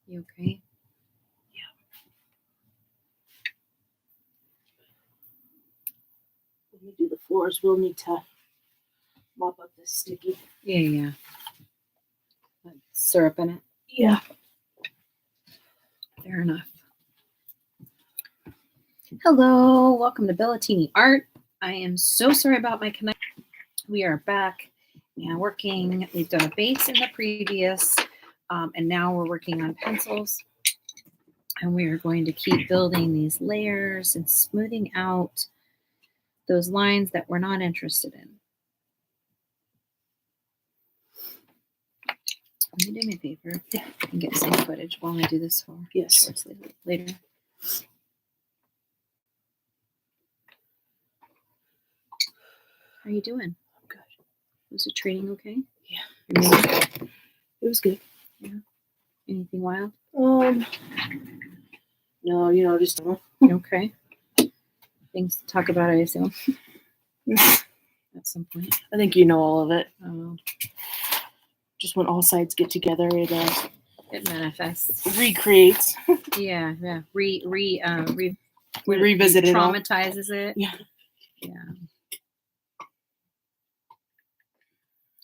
You okay? When we do the floors, we'll need to mop up this sticky. Yeah. Syrup in it. Yeah. Fair enough. Hello, welcome to Bellatini Art. I am so sorry about my connection. We are back and working. We've done a base in the previous, and now we're working on pencils. And we are going to keep building these layers and smoothing out those lines that we're not interested in. Can you do me a favor and get some footage while I do this for Yes. later? How are you doing? I'm good. Was the training okay? Yeah. It was good. Yeah. Anything wild? No, just Okay. Things to talk about, I assume. At some point. I think you know all of it. Oh, Just when all sides get together, it manifests. recreates. Yeah. We revisit it all. Traumatizes it. Yeah.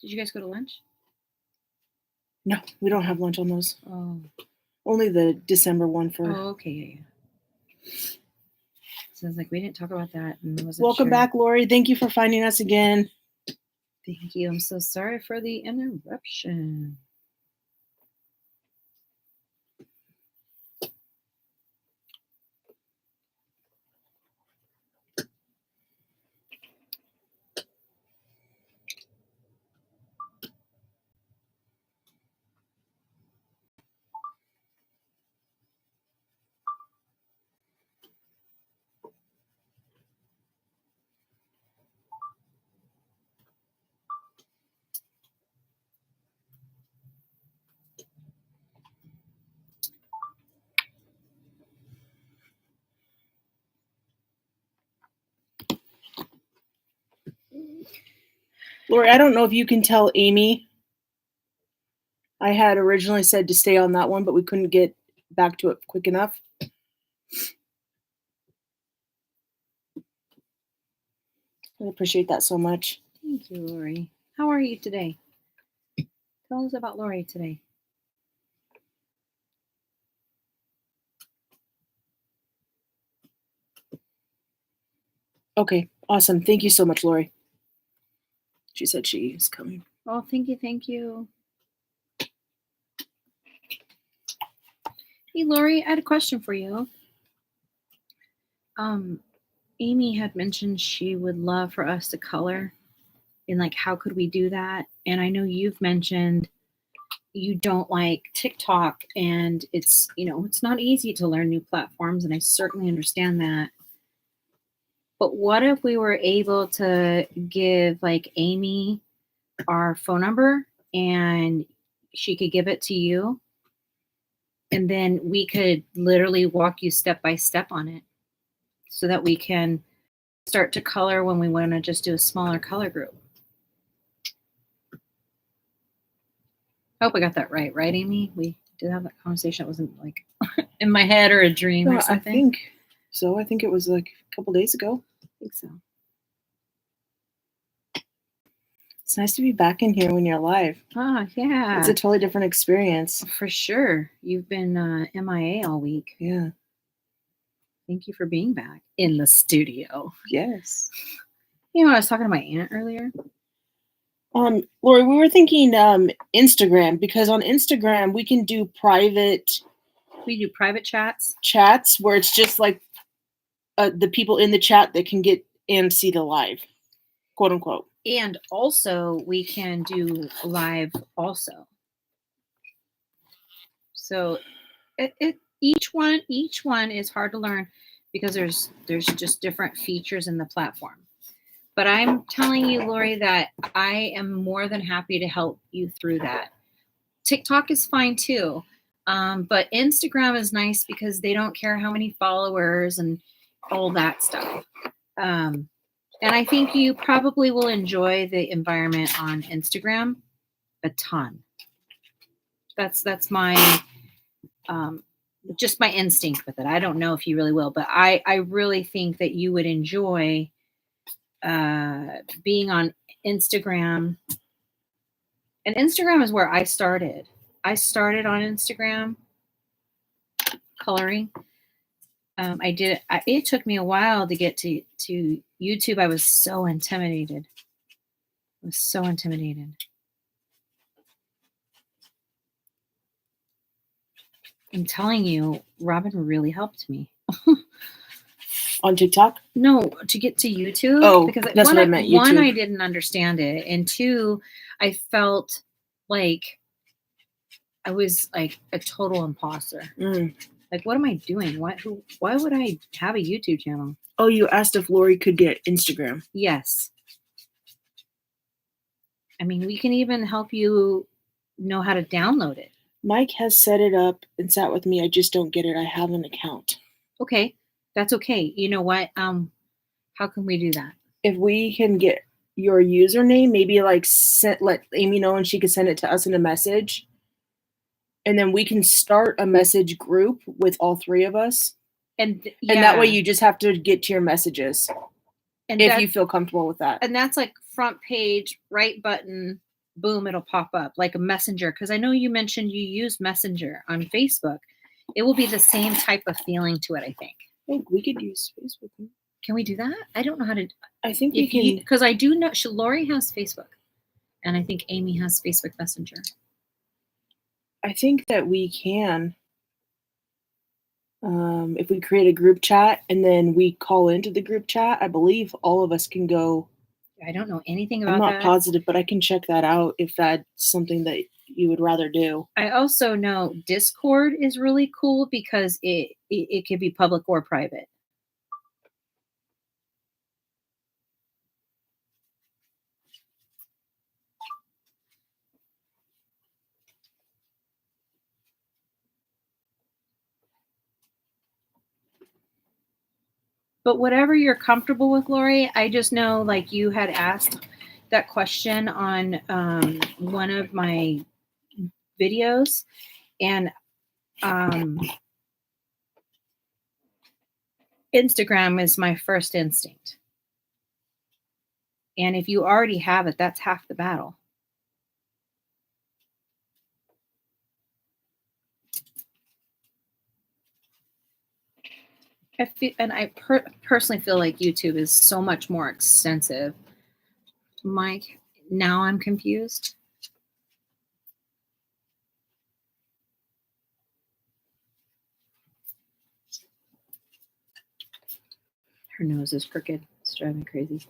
Did you guys go to lunch? No, we don't have lunch on those. Oh. Only the December one for. Oh, okay. Yeah. Sounds like we didn't talk about that. And Welcome back, Lori. Thank you for finding us again. Thank you. I'm so sorry for the interruption. Lori, I don't know if you can tell Amy. I had originally said to stay on that one, but we couldn't get back to it quick enough. I appreciate that so much. Thank you, Lori. How are you today? Tell us about Lori today. Okay, awesome. Thank you so much, Lori. She said she is coming. Oh, thank you. Hey, Lori, I had a question for you. Amy had mentioned she would love for us to color, and like, how could we do that? And I know you've mentioned you don't like TikTok, and it's not easy to learn new platforms, and I certainly understand that. But what if we were able to give like Amy our phone number and she could give it to you, and then we could literally walk you step by step on it so that we can start to color when we want to just do a smaller color group. I hope I got that right, Amy? We did have that conversation. It wasn't like in my head or a dream or something. I think so. I think it was like a couple days ago. I think so. It's nice to be back in here when you're live. Ah, yeah. It's a totally different experience. For sure. You've been MIA all week. Yeah. Thank you for being back in the studio. Yes. I was talking to my aunt earlier. Lori, we were thinking Instagram, because on Instagram we can do private. We do private chats where it's just like the people in the chat that can get and see the live, quote unquote. And also we can do live also. So each one is hard to learn because there's just different features in the platform. But I'm telling you, Lori, that I am more than happy to help you through that. TikTok is fine too. But Instagram is nice because they don't care how many followers and all that stuff. And I think you probably will enjoy the environment on Instagram a ton. That's my just my instinct with it. I don't know if you really will, but I really think that you would enjoy being on Instagram. And Instagram is where I started. I started on Instagram coloring. I did. It took me a while to get to YouTube. I was so intimidated. I was so intimidated. I'm telling you, Robin really helped me. On TikTok? No, to get to YouTube. Oh, because that's one, what I meant. One, YouTube. I didn't understand it, and two, I felt like I was like a total imposter. Like, what am I doing? Why would I have a YouTube channel? Oh, you asked if Lori could get Instagram. Yes. I mean, we can even help you know how to download it. Mike has set it up and sat with me. I just don't get it. I have an account. Okay. That's okay. You know what? How can we do that? If we can get your username, maybe like let Amy know and she can send it to us in a message. And then we can start a message group with all three of us. And that way you just have to get to your messages. And if you feel comfortable with that. And that's like front page, right button, boom, it'll pop up like a messenger. Because I know you mentioned you use Messenger on Facebook. It will be the same type of feeling to it, I think. I think we could use Facebook. Can we do that? I don't know how to. I think we can. Because I do know Lori has Facebook. And I think Amy has Facebook Messenger. I think that we can. If we create a group chat and then we call into the group chat, I believe all of us can go. I don't know anything about that. I'm not positive, but I can check that out if that's something that you would rather do. I also know Discord is really cool because it could be public or private. But whatever you're comfortable with, Lori, I just know like you had asked that question on one of my videos, and Instagram is my first instinct. And if you already have it, that's half the battle. I personally feel like YouTube is so much more extensive. Mike, now I'm confused. Her nose is crooked. It's driving me crazy.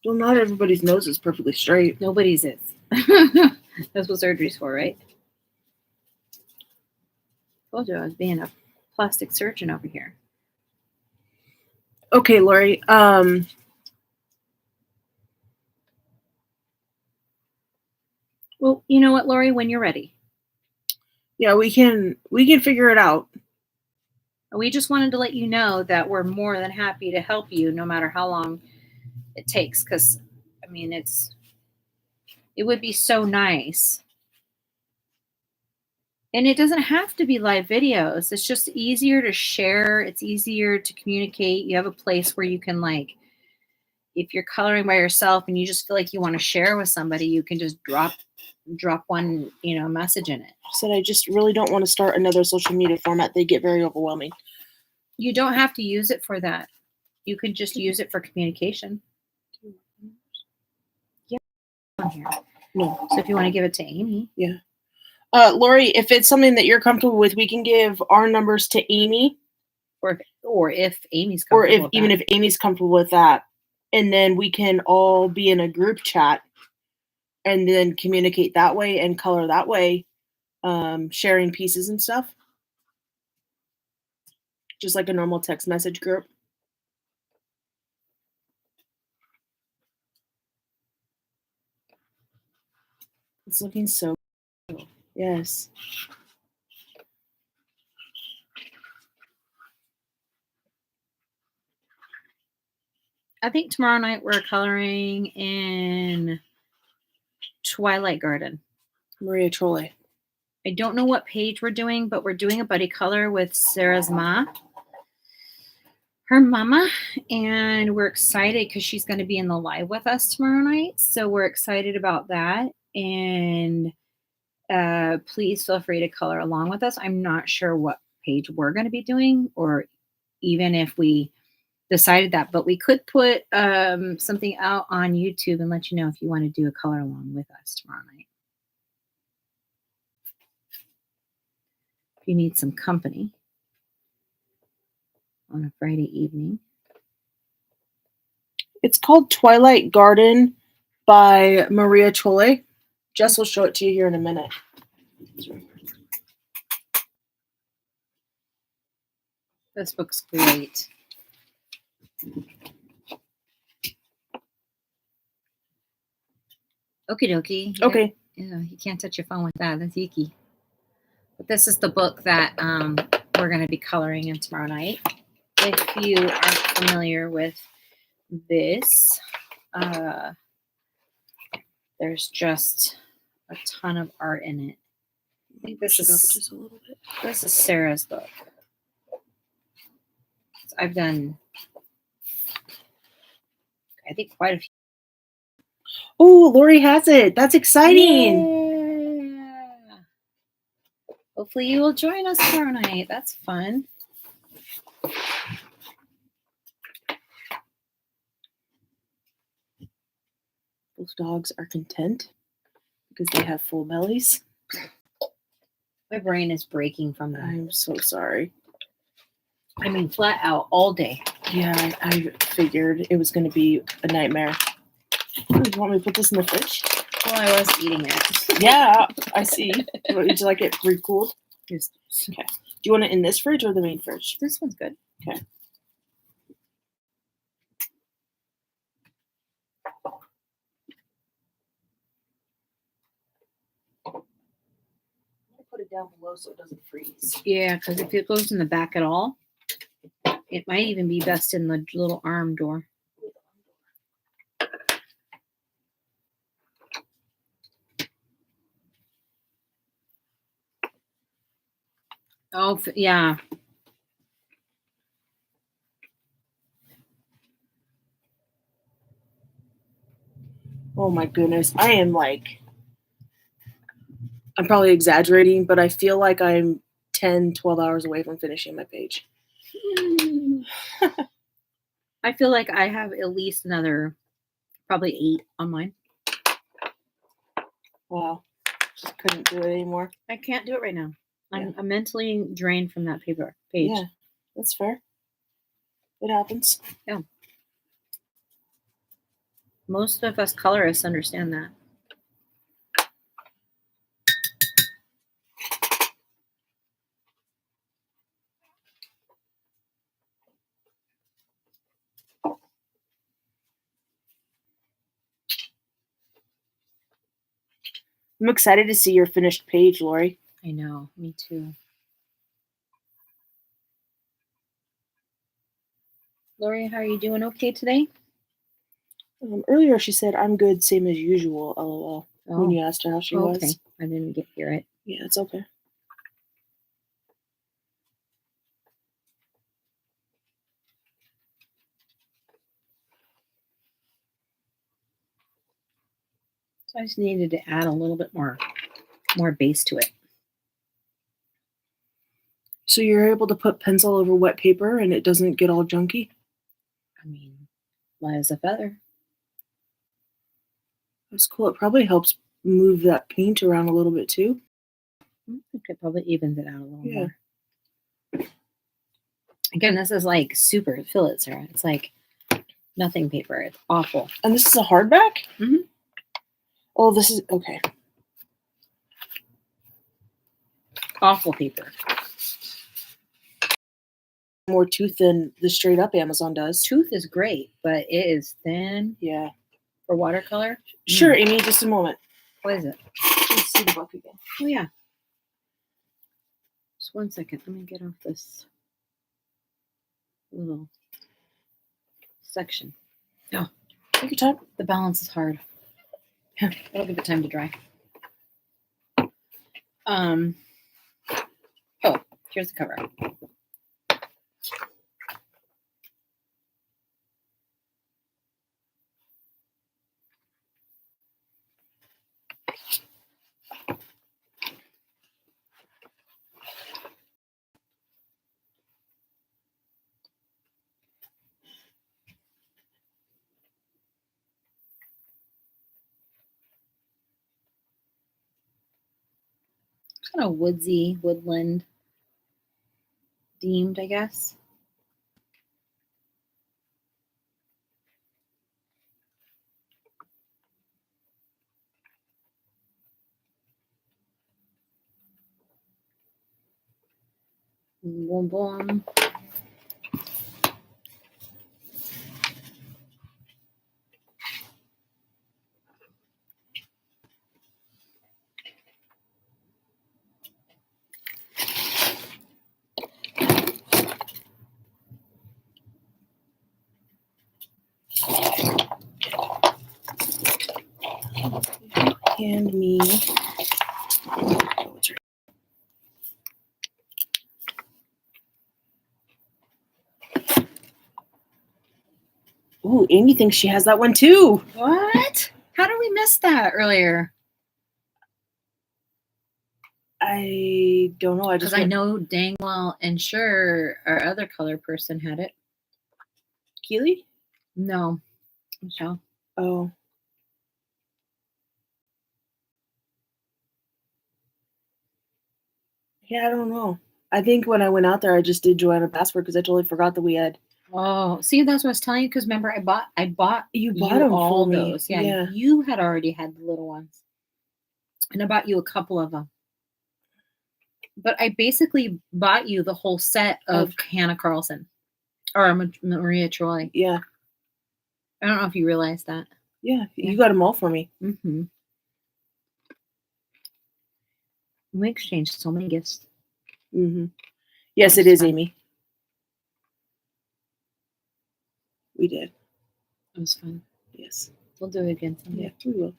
Well, not everybody's nose is perfectly straight. Nobody's is. That's what surgery's for, right? Told you I was being a plastic surgeon over here. Okay, Lori. Well, you know what, Lori? When you're ready. Yeah, we can figure it out. We just wanted to let you know that we're more than happy to help you, no matter how long it takes. Because, I mean, it would be so nice. And it doesn't have to be live videos. It's just easier to share. It's easier to communicate. You have a place where you can, like, if you're coloring by yourself and you just feel like you want to share with somebody, you can just drop one, message in it. I said I just really don't want to start another social media format. They get very overwhelming. You don't have to use it for that. You could just use it for communication. Yeah. No. So if you want to give it to Amy. Yeah. Lori, if it's something that you're comfortable with, we can give our numbers to Amy. Or if Amy's comfortable with if Amy's comfortable with that. And then we can all be in a group chat and then communicate that way and color that way, sharing pieces and stuff. Just like a normal text message group. It's looking so cool. Yes. I think tomorrow night we're coloring in Twilight Garden. Maria Trolle. I don't know what page we're doing, but we're doing a buddy color with Sarah's ma, her mama, and we're excited because she's going to be in the live with us tomorrow night. So we're excited about that. And please feel free to color along with us. I'm not sure what page we're going to be doing, or even if we decided that, but we could put something out on YouTube and let you know if you want to do a color along with us tomorrow night. If you need some company on a Friday evening. It's called Twilight Garden by Maria Chole. Jess will show it to you here in a minute. This book's great. Okie dokie. Okay. Yeah, you can't touch your phone with that. That's icky. But this is the book that we're going to be coloring in tomorrow night. If you are familiar with this, there's just a ton of art in it. I think this is just a little bit. This is Sarah's book. I've done, I think, quite a few. Oh, Lori has it. That's exciting. Yeah. Hopefully you will join us tomorrow night. That's fun. Those dogs are content because they have full bellies. My brain is breaking from them. I'm so sorry. I mean, flat out all day. Yeah, I figured it was going to be a nightmare. Ooh, you want me to put this in the fridge? Well, I was eating it. Yeah, I see. Would you like it recooled? Yes. Okay. Do you want it in this fridge or the main fridge? This one's good. Okay. Put it down below so it doesn't freeze. Yeah, because if it goes in the back at all, it might even be best in the little arm door. Oh, yeah. Oh my goodness. I'm probably exaggerating, but I feel like I'm 10, 12 hours away from finishing my page. I feel like I have at least another probably 8 on mine. Wow. Just couldn't do it anymore. I can't do it right now. Yeah. I'm mentally drained from that paper page. Yeah, that's fair. It happens. Yeah. Most of us colorists understand that. I'm excited to see your finished page, Lori. I know. Me too. Lori, how are you doing? Okay today? Earlier she said, I'm good, same as usual, LOL, when you asked her how she was. I didn't hear it. Yeah, it's okay. So I just needed to add a little bit more base to it. So you're able to put pencil over wet paper and it doesn't get all junky? I mean, light as a feather. That's cool. It probably helps move that paint around a little bit too. I think it probably evens it out a little Yeah. more. Again, this is like super, feel it, Sarah. It's like nothing paper. It's awful. And this is a hardback? Mhm. Oh, this is, okay. Awful paper. More tooth than the straight up Amazon does. Tooth is great, but it is thin Yeah. for watercolor. Sure, Amy, just a moment. What is it? Let's see the book again. Oh, yeah. Just 1 second. Let me get off this little section. Oh, take your time. The balance is hard. It'll give it time to dry. Oh, here's the cover. Kind of woodsy, woodland themed, I guess. Boom, boom. Hand me. Ooh, Amy thinks she has that one too. What? How did we miss that earlier? I don't know. Because I know dang well and sure our other color person had it. Keely? No, Michelle. Oh. Yeah, I don't know. I think when I went out there, I just did Joanna Password because I totally forgot that we had. Oh, see, that's what I was telling you. Because remember, I bought You bought them all for me. those. Yeah, you had already had the little ones, and I bought you a couple of them. But I basically bought you the whole set of Hannah Carlson or Maria Troy. Yeah. I don't know if you realized that. Yeah, you got them all for me. Mm-hmm. We exchanged so many gifts. Mm-hmm. Yes, it is, Amy. We did. It was fun. Yes. We'll do it again someday. Yeah, we will.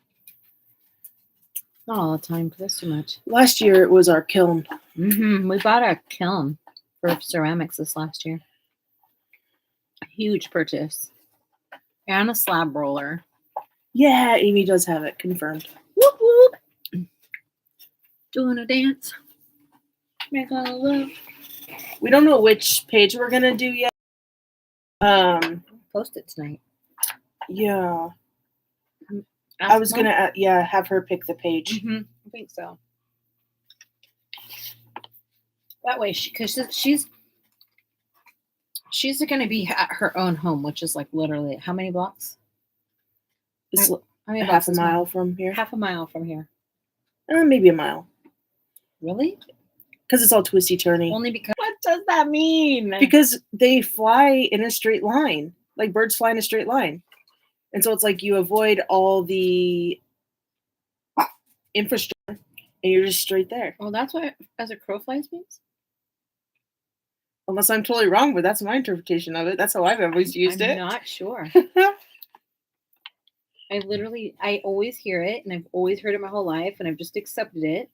Not all the time, because that's too much. Last year it was our kiln. Mm-hmm. We bought a kiln for ceramics this last year. A huge purchase. And a slab roller. Yeah, Amy does have it. Confirmed. Whoop, whoop. Doing a dance. Making a love. We don't know which page we're going to do yet. Post it tonight. Yeah. I was going to, have her pick the page. Mm-hmm. I think so. That way, because she's going to be at her own home, which is like literally how many blocks? It's half a mile from here. Half a mile from here. Maybe a mile. Really? Because it's all twisty turny. Only because. What does that mean? Because they fly in a straight line, like birds fly in a straight line, and so it's like you avoid all the infrastructure, and you're just straight there. Well, that's what as a crow flies means. Unless I'm totally wrong, but that's my interpretation of it. That's how I've always used it. I'm not sure. I always hear it, and I've always heard it my whole life, and I've just accepted it.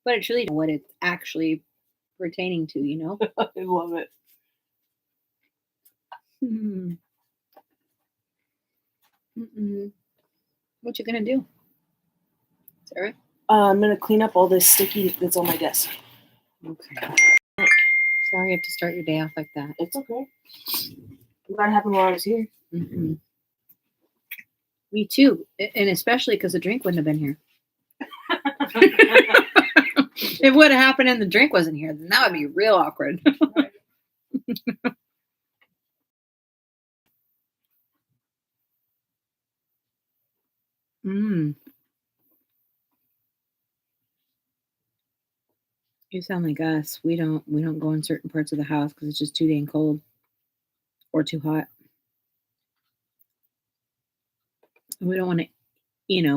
But it's really what it's actually pertaining to, you know? I love it. What you gonna do, Sarah? I'm gonna clean up all this sticky that's on my desk. Okay. Sorry you have to start your day off like that. It's okay. That happened while I was here. Mm-hmm. Me too, and especially because the drink wouldn't have been here. It would have happened and the drink wasn't here, then that would be real awkward. You sound like us. We don't go in certain parts of the house because it's just too dang cold or too hot. We don't want to,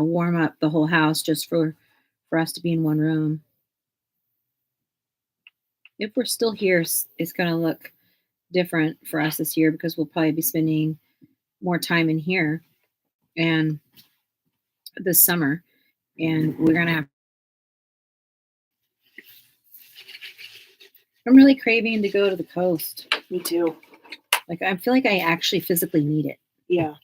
warm up the whole house just for us to be in one room. If we're still here, it's going to look different for us this year because we'll probably be spending more time in here and this summer, and we're going to have I'm really craving to go to the coast. Me too. Like, I feel like I actually physically need it. Yeah.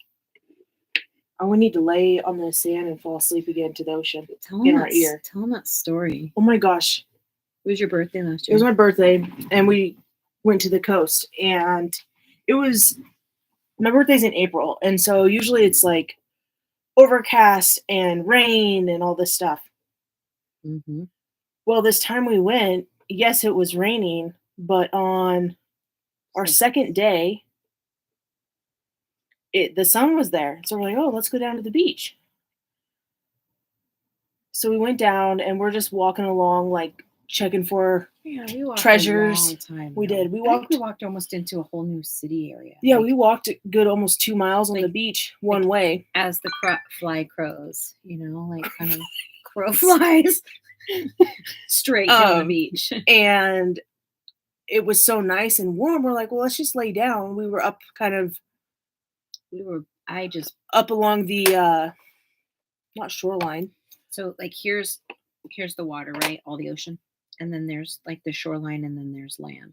I would need to lay on the sand and fall asleep again to the ocean Tell in them our ear. Tell them that story. Oh my gosh. It was your birthday last It year. was my birthday, and we went to the coast, and it was, my birthday's in April, and so usually it's like overcast and rain and all this stuff. Mm-hmm. Well, this time we went, yes, it was raining, but on our second day, the sun was there. So we're like, oh, let's go down to the beach. So we went down, and we're just walking along, like checking for we walked treasures. A long time, we did. I think we walked almost into a whole new city area. Yeah, we walked a good almost 2 miles on like- the beach one way. As the fly crows, like kind of crow flies straight down the beach. And it was so nice and warm. We're like, well, let's just lay down. We were up up along the not shoreline. So like here's the water, right? All the ocean. And then there's like the shoreline, and then there's land.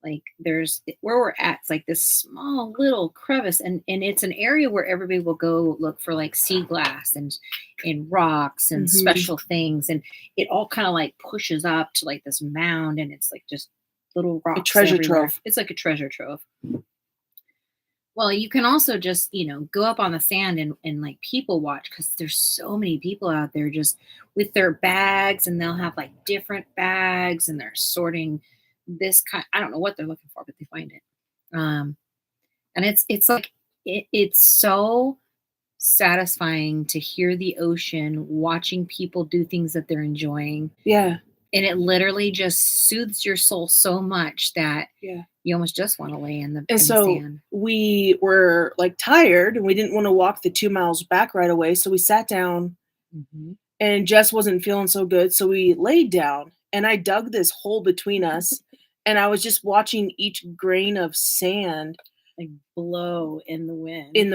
Like there's where we're at, it's like this small little crevice, and it's an area where everybody will go look for like sea glass and rocks and special things, and it all kind of like pushes up to like this mound, and it's like just little rocks. A treasure everywhere. trove. It's like a treasure trove. Well, you can also just, go up on the sand and like people watch, because there's so many people out there just with their bags, and they'll have like different bags, and they're sorting this kind. I don't know what they're looking for, but they find it. And it's like it's so satisfying to hear the ocean, watching people do things that they're enjoying. Yeah. And it literally just soothes your soul so much that you almost just want to lay in the sand. We were like tired, and we didn't want to walk the 2 miles back right away. So we sat down, and Jess wasn't feeling so good. So we laid down, and I dug this hole between us, and I was just watching each grain of sand like blow in the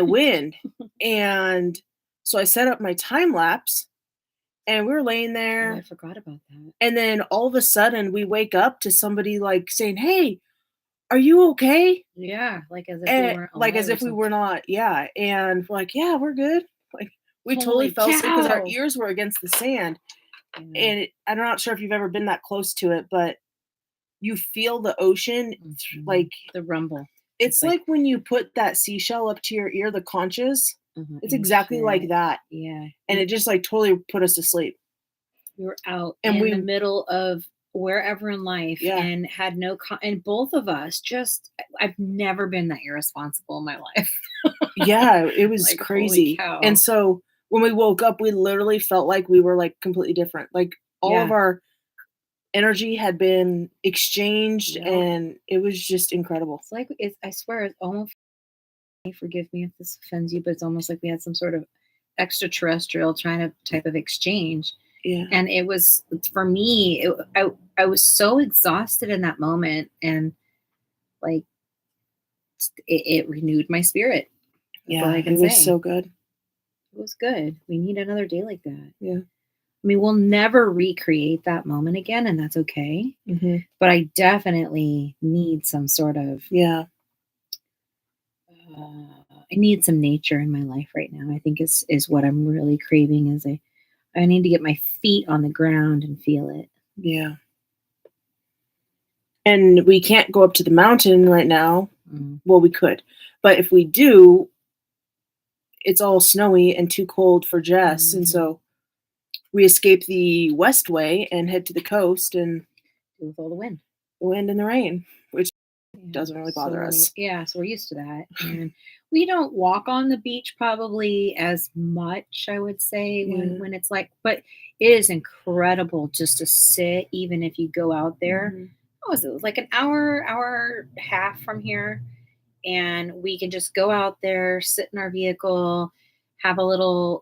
wind. And so I set up my time lapse. And we were laying there. Oh, I forgot about that. And then all of a sudden we wake up to somebody like saying, "Hey, are you okay?" Yeah, like as if we weren't like as if we were not. Yeah. And we're like, "Yeah, we're good." Like we totally Holy fell asleep because our cow. ears were against the sand. Yeah. And I'm not sure if you've ever been that close to it, but you feel the ocean like the rumble. It's like when you put that seashell up to your ear, the conches. It's exactly like that. Yeah. And it just like totally put us to sleep. We were out in the middle of wherever in life and had no and both of us just, I've never been that irresponsible in my life. Yeah, it was like, crazy. And so when we woke up, we literally felt like we were like completely different. Like all of our energy had been exchanged, and it was just incredible. It's like, I swear, it's almost, forgive me if this offends you, but it's almost like we had some sort of extraterrestrial type of exchange. Yeah. And it was, for me, I was so exhausted in that moment, and like it renewed my spirit. That's all I can it was so good. It was good. We need another day like that. Yeah. I mean, we'll never recreate that moment again, and that's okay. But I definitely need some sort of I need some nature in my life right now. I think is what I'm really craving. Is I need to get my feet on the ground and feel it. Yeah. And we can't go up to the mountain right now. Well, we could, but if we do, it's all snowy and too cold for Jess, and so we escape the west way and head to the coast and deal with all the wind and the rain, which doesn't really bother us. Yeah, so we're used to that. And we don't walk on the beach probably as much, I would say, when it's like, but it is incredible just to sit, even if you go out there. What was it? Like an hour and a half from here. And we can just go out there, sit in our vehicle, have a little,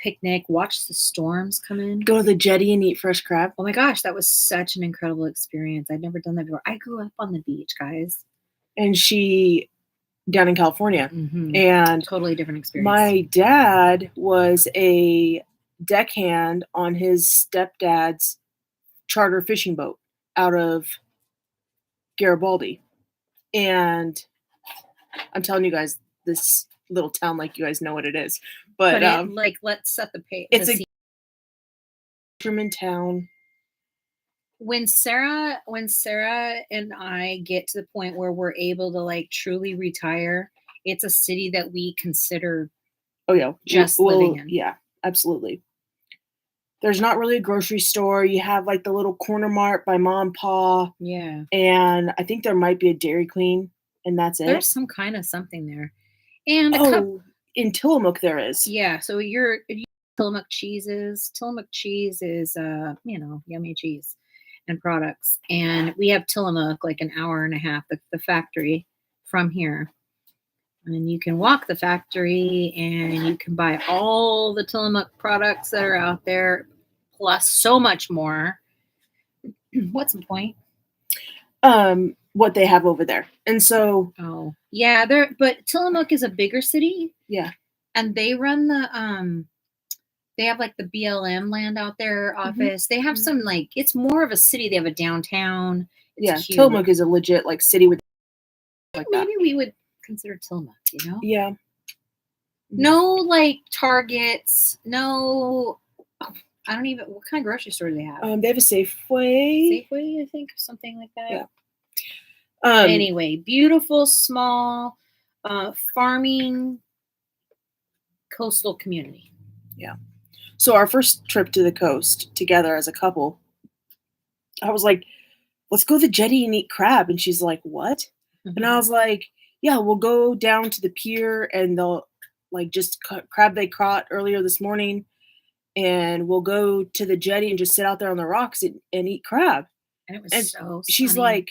picnic, watch the storms come in. Go to the jetty and eat fresh crab. Oh my gosh, that was such an incredible experience. I'd never done that before. I grew up on the beach, guys. And she down in California. And totally different experience. My dad was a deckhand on his stepdad's charter fishing boat out of Garibaldi. And I'm telling you guys this little town like you guys know what it is. But let's set the pace. It's a German town. When Sarah and I get to the point where we're able to like truly retire, it's a city that we consider living in. Yeah, absolutely. There's not really a grocery store. You have like the little corner mart by Mom and Pa. Yeah. And I think there might be a Dairy Queen, and that's it. There's some kind of something there. And in Tillamook there is. Yeah, so you Tillamook cheeses. Tillamook cheese is yummy cheese and products. And we have Tillamook like an hour and a half, the factory from here. And you can walk the factory and you can buy all the Tillamook products that are out there, plus so much more. What's the point? What they have over there. And so but Tillamook is a bigger city. Yeah. And they run they have like the BLM land out there office. They have some like, it's more of a city. They have a downtown. It's huge. Tillamook is a legit like city with like maybe we would consider Tillamook, Yeah. No like Targets, no, I don't even, what kind of grocery store do they have? They have a Safeway. Safeway, I think, something like that. Yeah. Anyway, beautiful, small, farming, coastal community. Yeah. So our first trip to the coast together as a couple, I was like, let's go to the jetty and eat crab. And she's like, what? And I was like, yeah, we'll go down to the pier and they'll like just crab they caught earlier this morning. And we'll go to the jetty and just sit out there on the rocks and eat crab. And it was so she's sunny.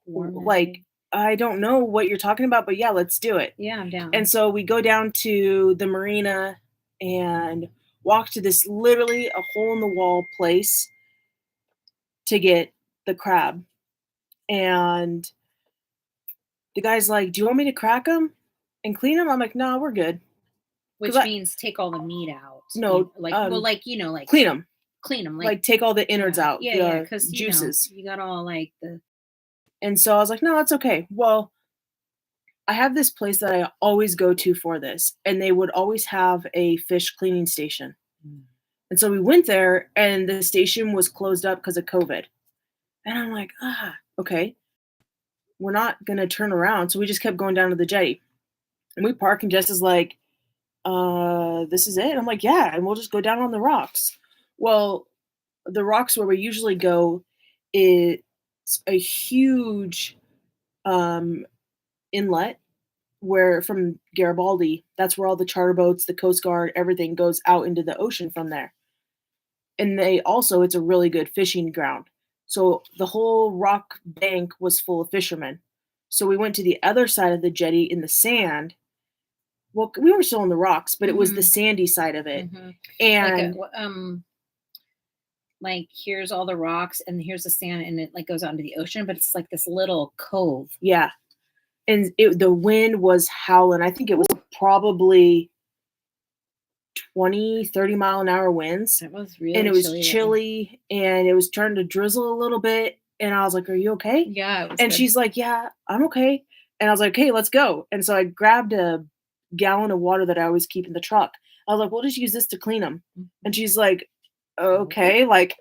like, I don't know what you're talking about, but yeah, let's do it. Yeah, I'm down. And so we go down to the marina and walk to this literally a hole in the wall place to get the crab. And the guy's like, do you want me to crack them and clean them? I'm like, no, we're good. Which means take all the meat out. No, clean them. Clean them. Like take all the innards out. Yeah, because juices. You got all like the. And so I was like, no, it's okay. Well, I have this place that I always go to for this, and they would always have a fish cleaning station. And so we went there, and the station was closed up because of COVID. And I'm like, okay. We're not going to turn around. So we just kept going down to the jetty. And we park, and Jess is like, this is it? And I'm like, yeah, and we'll just go down on the rocks. Well, the rocks where we usually go is a huge inlet where from Garibaldi, that's where all the charter boats, the Coast Guard, everything goes out into the ocean from there. And it's a really good fishing ground. So the whole rock bank was full of fishermen. So we went to the other side of the jetty in the sand. Well, we were still on the rocks, but it was the sandy side of it. And like here's all the rocks and here's the sand and it like goes out into the ocean, but it's like this little cove. Yeah. And the wind was howling. I think it was probably 20, 30 mile an hour winds. It was really and it was chilly and it was starting to drizzle a little bit. And I was like, are you okay? Yeah. It was and good. She's like, yeah, I'm okay. And I was like, okay, let's go. And so I grabbed a gallon of water that I always keep in the truck. I was like, we'll just use this to clean them. And she's like, okay, like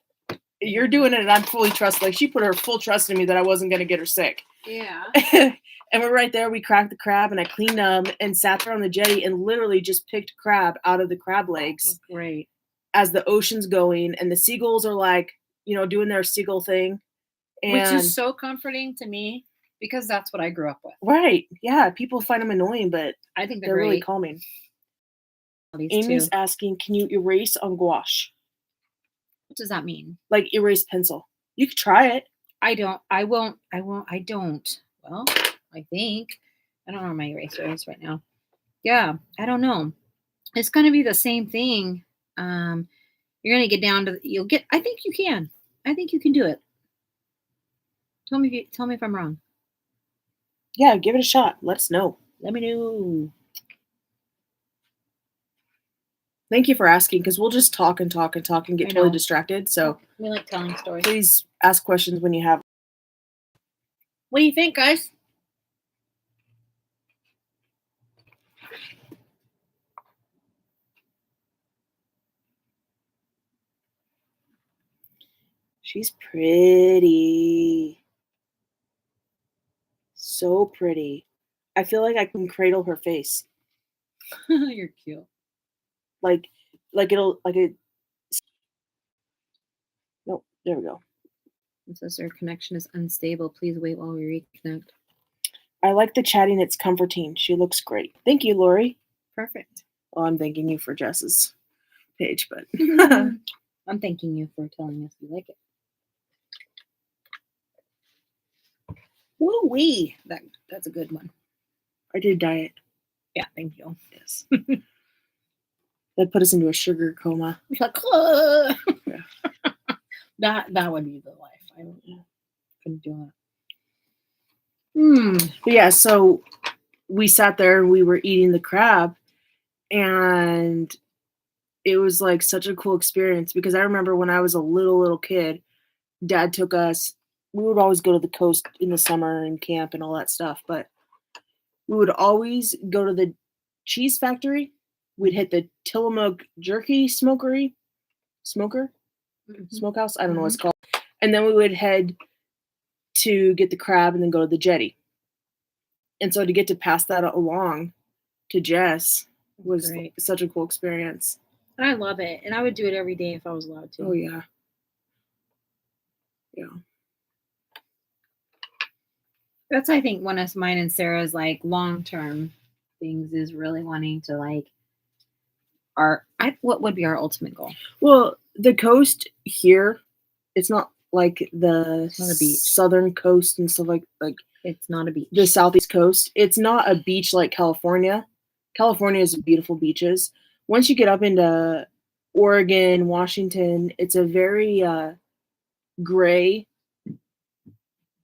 you're doing it and I'm fully trust. Like she put her full trust in me that I wasn't going to get her sick. Yeah. And we're right there. We cracked the crab and I cleaned them and sat there on the jetty and literally just picked crab out of the crab legs. Great. As the ocean's going and the seagulls are like, doing their seagull thing. And which is so comforting to me because that's what I grew up with. Right. Yeah. People find them annoying, but I think they're really calming. Amy's asking, can you erase on gouache? What does that mean? Like erase pencil. You could try it. I don't. Well, I think. I don't know where my eraser is right now. Yeah, I don't know. It's going to be the same thing. You're going to get down to, I think you can. I think you can do it. Tell me if I'm wrong. Yeah, give it a shot. Let us know. Let me know. Thank you for asking, because we'll just talk and get totally distracted. So we like telling stories. Please ask questions when you have. What do you think, guys? She's pretty. So pretty. I feel like I can cradle her face. You're cute. Like it'll like it. No, there we go. It says our connection is unstable. Please wait while we reconnect. I like the chatting. It's comforting. She looks great. Thank you, Lori. Perfect. Well, I'm thanking you for Jess's page, but I'm thanking you for telling us you like it. Woo-wee. That's a good one. I did diet. Yeah, thank you. Yes. That put us into a sugar coma. It's like, yeah. that would be the life. I couldn't do it. But yeah, so we sat there and we were eating the crab, and it was like such a cool experience because I remember when I was a little kid, Dad took us. We would always go to the coast in the summer and camp and all that stuff, but we would always go to the cheese factory. We'd hit the Tillamook jerky smoker, smokehouse. I don't know what it's called. And then we would head to get the crab and then go to the jetty. And so to get to pass that along to Jess was great. Such a cool experience. And I love it. And I would do it every day if I was allowed to. Oh, yeah. Yeah. That's, I think, one of mine and Sarah's, like, long-term things is really wanting to, like, what would be our ultimate goal? Well, the coast here, it's not like the southern coast and stuff like it's not a beach. The southeast coast. It's not a beach like California. California has beautiful beaches. Once you get up into Oregon, Washington, it's a very gray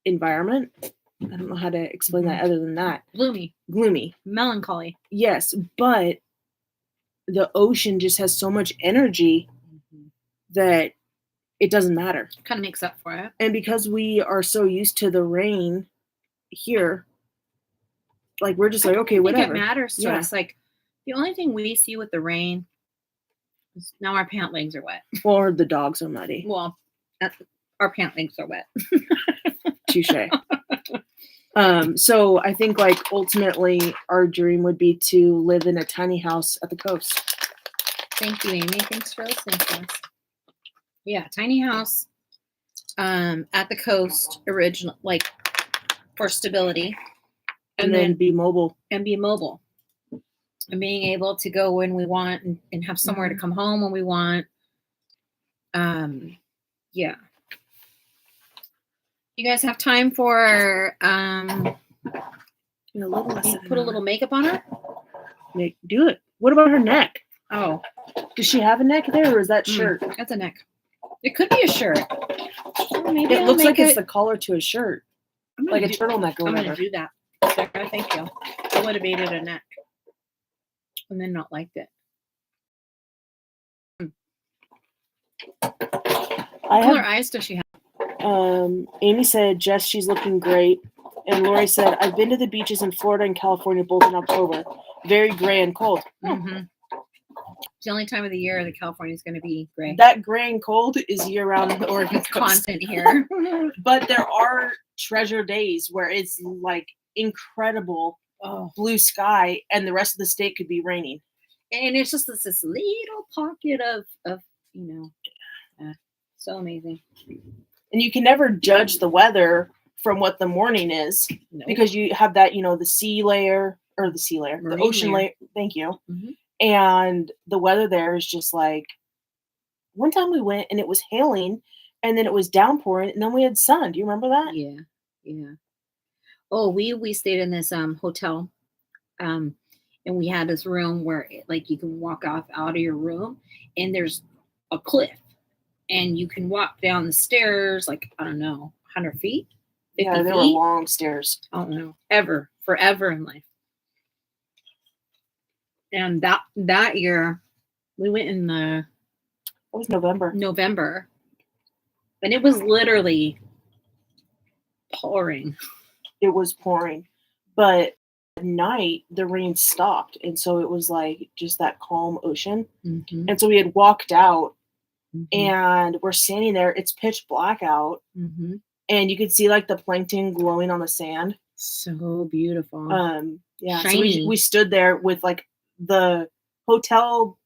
environment. I don't know how to explain that other than that. Gloomy. Melancholy. Yes, but the ocean just has so much energy that it doesn't matter. Kind of makes up for it. And because we are so used to the rain here, like we're just like, okay, whatever. It matters to us. Like the only thing we see with the rain is now our pant legs are wet. Or the dogs are muddy. Well, our pant legs are wet. Touche. So I think like ultimately our dream would be to live in a tiny house at the coast. Thank you, Amy. Thanks for listening to us. Yeah, tiny house at the coast, like for stability. And then be mobile. And be mobile. And being able to go when we want and have somewhere to come home when we want. Yeah. You guys have time for put a little makeup on her? Do it. What about her neck? Oh. Does she have a neck there or is that shirt? That's a neck. It could be a shirt. Maybe it looks like it's the collar to a shirt. Like a turtleneck or whatever. I'm going to do that. Sarah, thank you. I would have made it a neck. And then not liked it. What color eyes does she have? Amy said, Jess, she's looking great. And Lori said, I've been to the beaches in Florida and California both in October. Very gray and cold. Mm-hmm. It's the only time of the year that California is going to be gray. That gray and cold is year-round in the Oregon coast. Constant here. But there are treasure days where it's like incredible blue sky and the rest of the state could be raining. And it's just this little pocket of so amazing. And you can never judge the weather from what the morning is because you have that, the sea layer or the ocean layer. Thank you. Mm-hmm. And the weather there is just like, one time we went and it was hailing and then it was downpouring and then we had sun. Do you remember that? Yeah. Yeah. Oh, we stayed in this hotel and we had this room where like you can walk out of your room and there's a cliff and you can walk down the stairs like, I don't know, 100 feet? 50 yeah, there were long stairs. I don't know. Forever in life. And that year, we went in it was November. And it was literally pouring. it was pouring. But at night, the rain stopped. And so it was like just that calm ocean. Mm-hmm. And so we had walked out Mm-hmm. and we're standing there. It's pitch black out. Mm-hmm. And you could see like the plankton glowing on the sand. So beautiful. Yeah. Shiny. So we stood there with like the hotel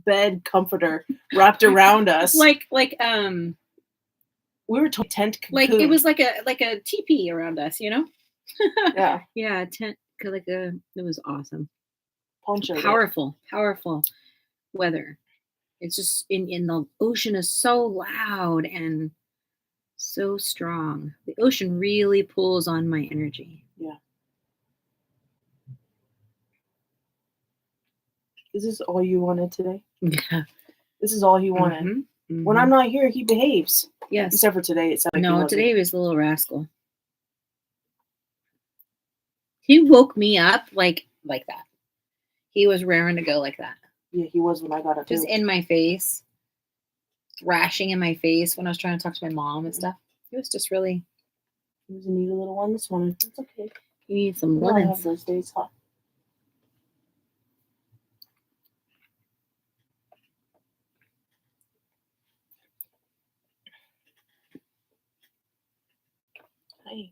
bed comforter wrapped around us. like we were tent cocoon. Like it was like a teepee around us, you know? Yeah. Yeah, a tent. It was awesome. Poncho. Powerful weather. It's just in the ocean is so loud and so strong. The ocean really pulls on my energy. Yeah. Is this all you wanted today? Yeah. This is all he wanted. Mm-hmm. Mm-hmm. When I'm not here, he behaves. Yes. Except for today. It sounded like no, today was a little rascal. He woke me up like that. He was raring to go like that. Yeah, he was when I got up. Just in my face. Thrashing in my face when I was trying to talk to my mom and stuff. He was just really... He was a neat little one this morning. It's okay. You need some lemons. I lemons. have those days hot. Hi.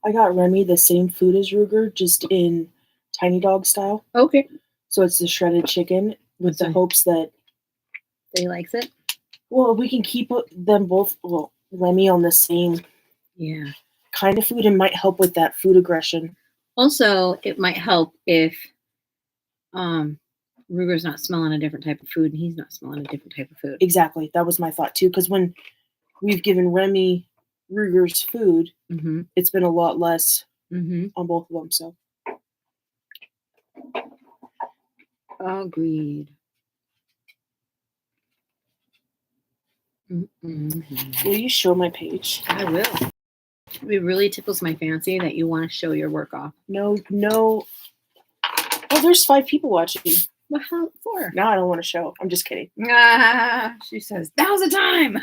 I got Remy the same food as Ruger, just in tiny dog style. Okay. So it's the shredded chicken with the hopes that he likes it. Well, we can keep them both, Remy on the same kind of food and might help with that food aggression. Also, it might help if Ruger's not smelling a different type of food and he's not smelling a different type of food. Exactly. That was my thought too. Because when we've given Remy Ruger's food, it's been a lot less on both of them. So, agreed. Will you show my page? I will. It really tickles my fancy that you want to show your work off. No. Oh, there's 5 people watching. Well, how 4? Now I don't want to show. I'm just kidding. She says, now's the time.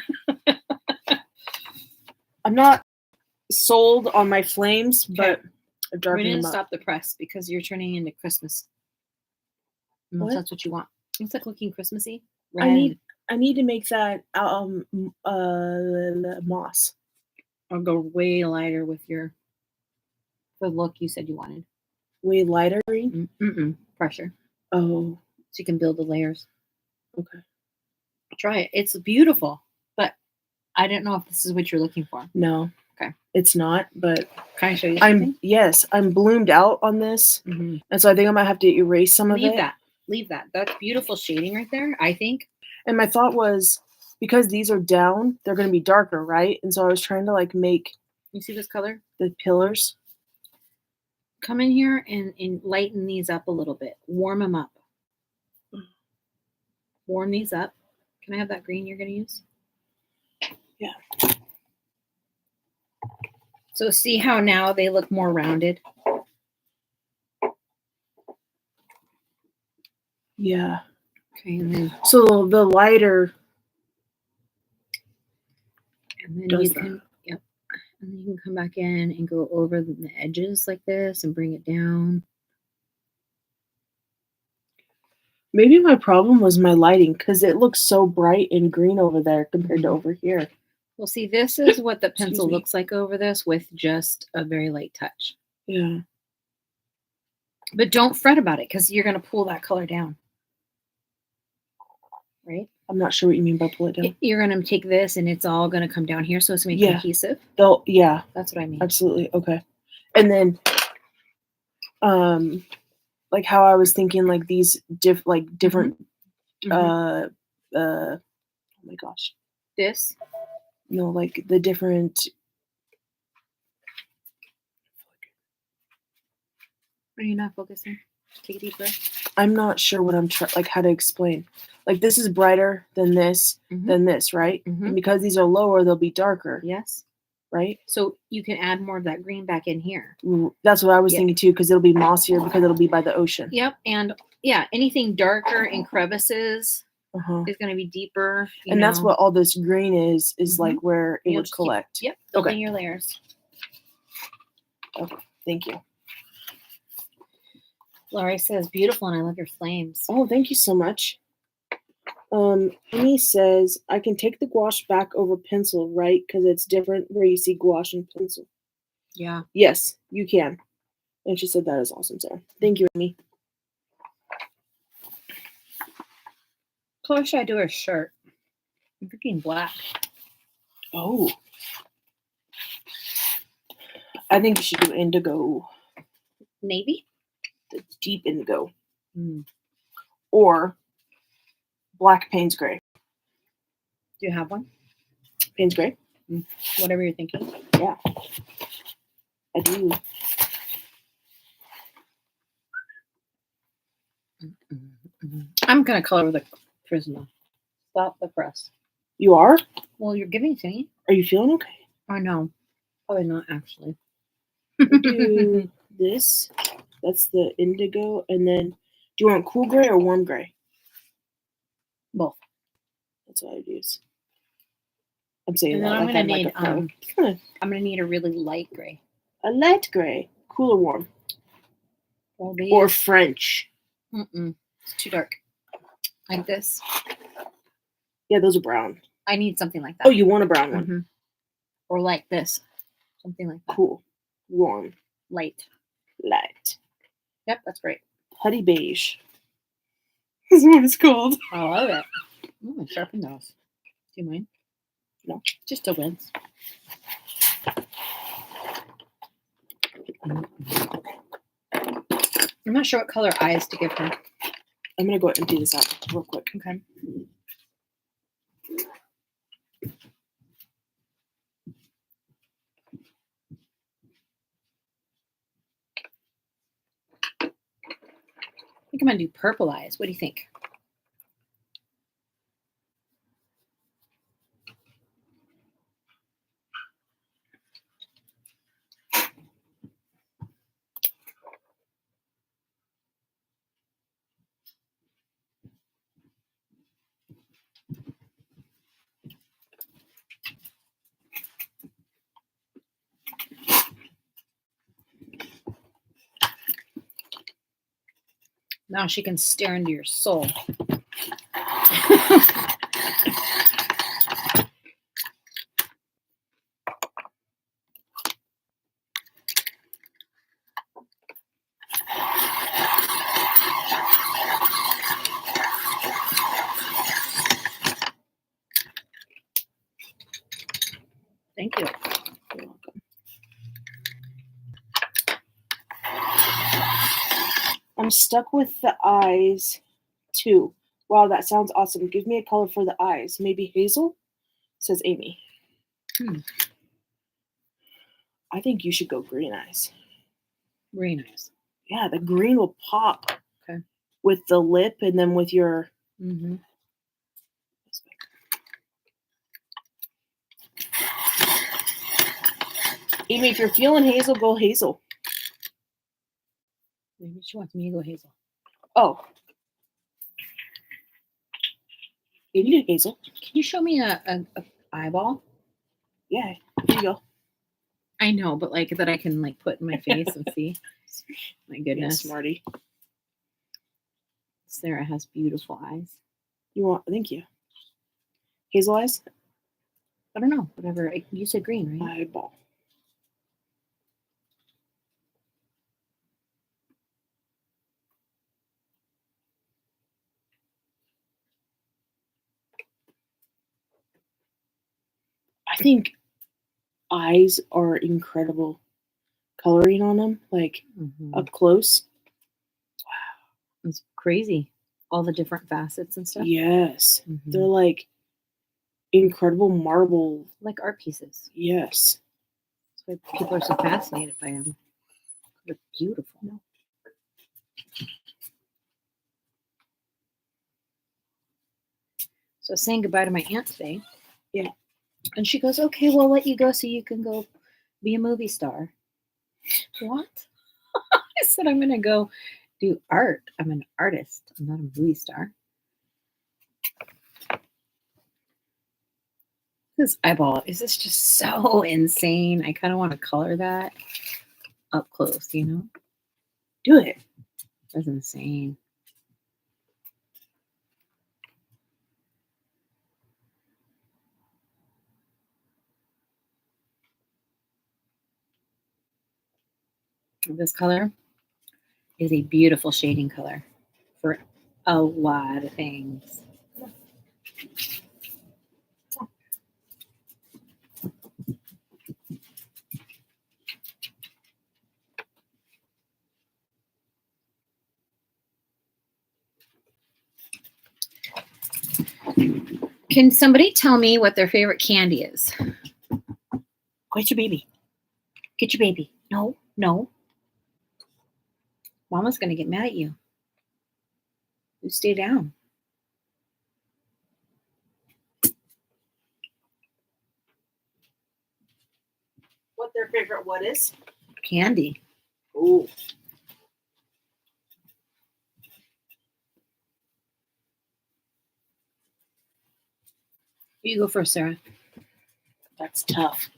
I'm not sold on my flames, but we're going to stop the press because you're turning into Christmas. What? That's what you want. It's like looking Christmassy. Red. I need to make that moss. I'll go way lighter with the look you said you wanted. Way lighter? Pressure. Oh. So you can build the layers. Okay. Try it. It's beautiful, but I don't know if this is what you're looking for. No. Okay. It's not, but can I show you something? I'm bloomed out on this. And so I think I might have to erase some of it. Leave that. That's beautiful shading right there, I think. And my thought was, because these are down, they're going to be darker, right? And so I was trying to like make... You see this color? The pillars. Come in here and lighten these up a little bit. Warm them up. Warm these up. Can I have that green you're going to use? Yeah. So see how now they look more rounded? Yeah. Okay, and then... So the lighter... And then you can... Yep. And then you can come back in and go over the edges like this and bring it down. Maybe my problem was my lighting, because it looks so bright and green over there compared to over here. Well, see, this is what the pencil looks like over this with just a very light touch. Yeah. But don't fret about it, because you're going to pull that color down. Right? I'm not sure what you mean by pull it down. You're going to take this, and it's all going to come down here, so it's going to be cohesive. Yeah. That's what I mean. Absolutely. Okay. And then... like how I was thinking, like these different, oh my gosh. This? No, like the different. Are you not focusing? Take a deep breath. I'm not sure what I'm like how to explain. Like this is brighter than this, right? And because these are lower, they'll be darker. Yes. right? So you can add more of that green back in here. That's what I was Yeah. thinking too, because it'll be mossier because it'll be by the ocean. Yep. And yeah, anything darker in crevices Uh-huh. is going to be deeper. And that's what all this green is like where it You'll would just collect. Yep. Building your layers. Okay. Thank you. Laurie says, beautiful, and I love your flames. Oh, thank you so much. Amy says, I can take the gouache back over pencil, right? Because it's different where you see gouache and pencil. Yeah. Yes, you can. And she said that is awesome, Sarah. Thank you, Amy. Color should I do her shirt? I'm freaking black. Oh. I think you should do indigo. Navy? The deep indigo. Mm. Or black Payne's Gray. Do you have one? Payne's Gray? Whatever you're thinking. Yeah. I do. I'm going to color the Prisma. Stop the press. You are? Well, you're giving it to me. Are you feeling okay? I know. Probably not, actually. Do this. That's the indigo. And then, do you want cool gray or warm gray? Both. That's what I'd use. I'm saying And that then I'm like going to I'm need, like a pro. I'm going to need a really light gray. A light gray. Cool or warm? Well, these, Or French. It's too dark. Like this. Yeah, those are brown. I need something like that. Oh, you want a brown one? Mm-hmm. Or like this. Something like that. Cool. Warm. Light. Light. Yep, that's great. Putty beige. This is what it's called. I love it. Ooh, I sharpened those. Do you mind? No. Just a wince. I'm not sure what color eyes to give her. I'm going to go empty this out real quick. Okay. I think I'm going to do purple eyes. What do you think? Now she can stare into your soul. Thank you. You're welcome. I'm stuck with the eyes too. Wow, that sounds awesome. Give me a color for the eyes. Maybe hazel? Says Amy. I think you should go green eyes. Green eyes. Yeah, the green will pop. Okay. With the lip and then with your... Mm-hmm. Amy, if you're feeling hazel, go hazel. Maybe she wants me to go hazel. Oh. You do hazel. Can you show me a eyeball? Yeah, here you go. I know, but like that I can like put in my face and see. My goodness. Yeah, smarty. Sarah has beautiful eyes. You want? Thank you. Hazel eyes? I don't know. Whatever. You said green, right? Eyeball. I think eyes are incredible coloring on them, like up close. Wow. It's crazy. All the different facets and stuff. Yes. They're like incredible marble. Like art pieces. Yes. That's why people are so fascinated by them. They're beautiful. So saying goodbye to my aunt today. Yeah. And she goes, okay, we'll let you go so you can go be a movie star. What? I said, I'm going to go do art. I'm an artist. I'm not a movie star. This eyeball is this just so insane. I kind of want to color that up close, you know? Do it. That's insane. This color is a beautiful shading color for a lot of things. Can somebody tell me what their favorite candy is? Get your baby. Get your baby. No, no. Mama's going to get mad at you. You stay down. What their favorite what is? Candy. Oh. You go first, Sarah. That's tough.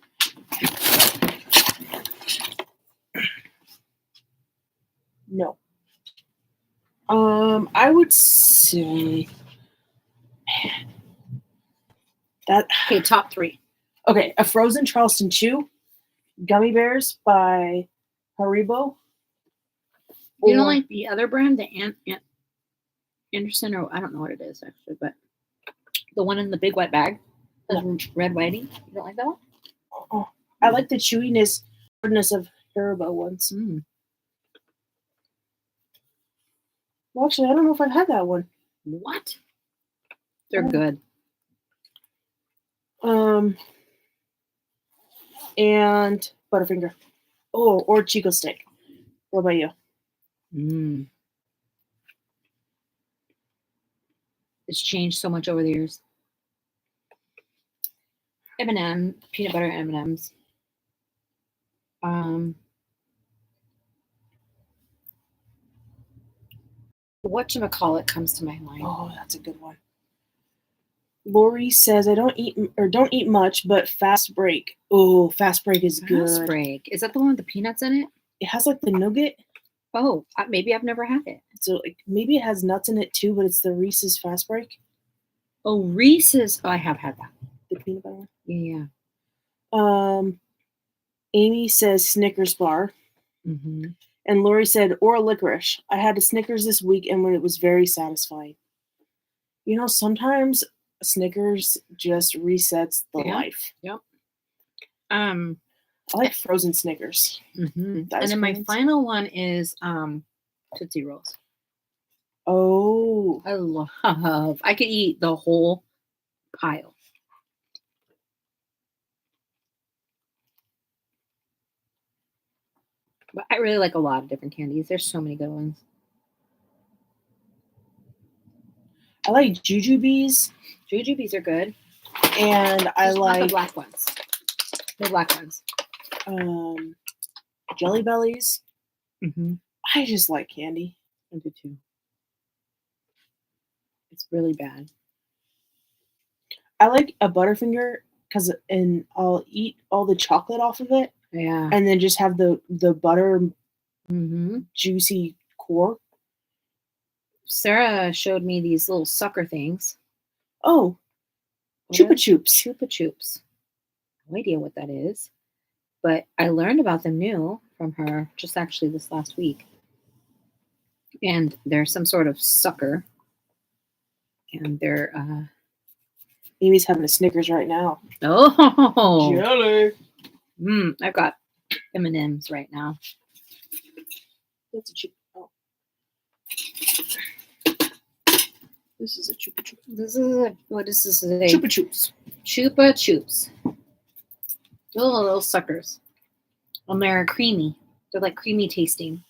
No. I would say that. Okay, top 3. Okay, a frozen Charleston Chew, gummy bears by Haribo. You don't like the other brand, the Anderson, or I don't know what it is actually, but the one in the big white bag, red whitey. You don't like that one? Oh, I like the chewiness, hardness of Haribo ones. Well, actually, I don't know if I've had that one. What? They're good. And Butterfinger. Oh, or Chico Stick. What about you? It's changed so much over the years. M&M, peanut butter M&Ms. Whatchamacallit comes to my mind. Oh, that's a good one. Lori says, I don't eat much, but Fast Break. Oh, Fast Break is good. Fast Break. Is that the one with the peanuts in it? It has like the nougat. Oh, maybe I've never had it. So like maybe it has nuts in it too, but it's the Reese's Fast Break. Oh, Reese's. Oh, I have had that. The peanut butter. Yeah. Amy says Snickers bar. And Lori said, or licorice. I had a Snickers this week and when it was very satisfying. You know, sometimes Snickers just resets the life. Yep. I like frozen Snickers. And then my final one is Tootsie Rolls. Oh. I could eat the whole pile. But I really like a lot of different candies. There's so many good ones. I like Jujubes. Jujubes are good. And I like the black ones. The black ones. Jelly Bellies. I just like candy. I do too. It's really bad. I like a Butterfinger and I'll eat all the chocolate off of it. Yeah. And then just have the butter juicy core. Sarah showed me these little sucker things. Oh. Chupa Chups. Chupa Chups. No idea what that is. But I learned about them new from her just actually this last week. And they're some sort of sucker. And they're Amy's having a Snickers right now. Oh, jelly. I've got M&Ms right now. That's a chupa. Oh. This is a Chupa Chup. What is this? Chupa Chups. Chupa Chups. Little suckers. And they're creamy. They're like creamy tasting.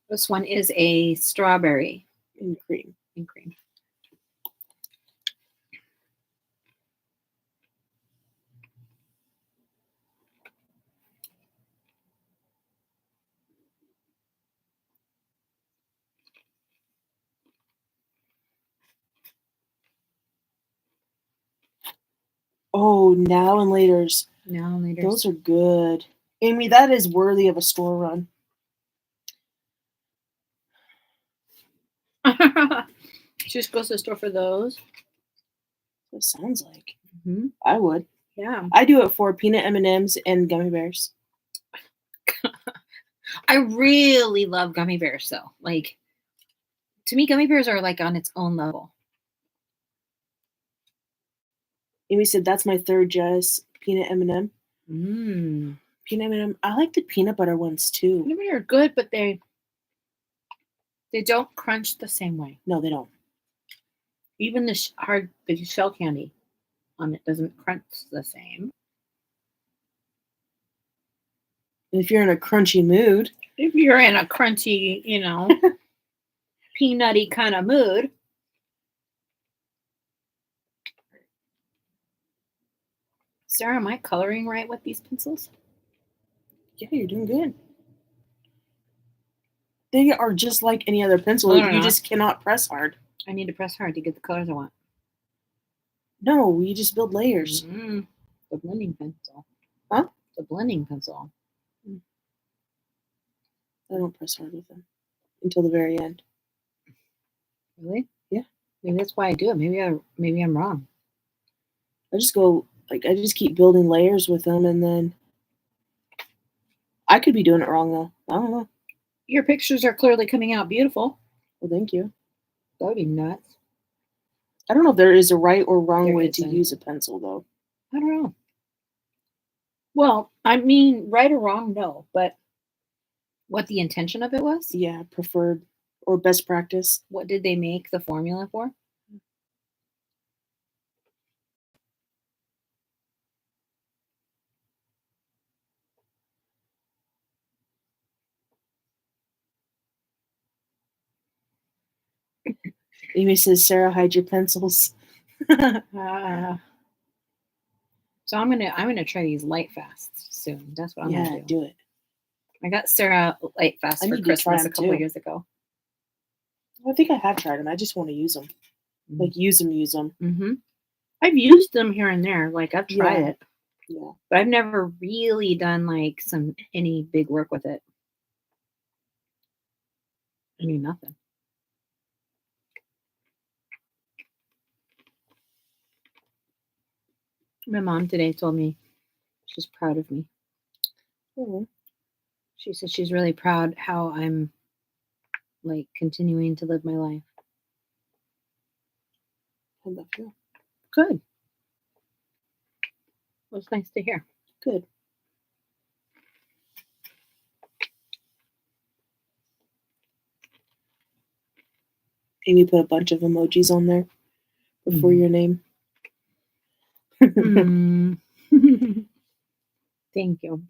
This one is a strawberry. In cream. Oh, now and laters. Now and later. Those are good. Amy, that is worthy of a store run. She just goes to the store for those. It sounds like. Mm-hmm. I would. Yeah. I do it for peanut M&Ms and gummy bears. I really love gummy bears, though. Like, to me, gummy bears are like on its own level. Amy said that's my third Jess peanut M&M. Mmm. Peanut M&M. I like the peanut butter ones too. Peanut butter are good, but they don't crunch the same way. No, they don't. Even the shell candy on it doesn't crunch the same. If you're in a crunchy mood. If you're in a crunchy, peanutty kind of mood. Sarah, am I coloring right with these pencils? Yeah, you're doing good. They are just like any other pencil. No, they're you not. just cannot press hard. I need to press hard to get the colors I want. No, you just build layers. Mm-hmm. The blending pencil. Huh? The blending pencil. I don't press hard with them until the very end. Really? Yeah. Maybe that's why I do it. Maybe I'm wrong. I just keep building layers with them, and then I could be doing it wrong though. I don't know. Your pictures are clearly coming out beautiful. Well, thank you. That would be nuts. I don't know if there is a right or wrong way to isn't. use a pencil though. I don't know. Well, I mean, right or wrong, no. But what the intention of it was? Yeah, preferred or best practice. What did they make the formula for? Amy says, Sarah, hide your pencils. So I'm gonna try these light fasts soon. That's what I'm gonna do. Do it. I got Sarah light fast I for need to try Christmas a them, couple too. years ago. I think I have tried them. I just want to use them. Like use them. Mm-hmm. I've used them here and there. Like I've tried it. Yeah. But I've never really done like any big work with it. I mean, nothing. My mom today told me she's proud of me. Mm-hmm. She said she's really proud how I'm like continuing to live my life. How'd that feel? Good. Well, it's nice to hear. Good. Amy put a bunch of emojis on there before your name. Thank you.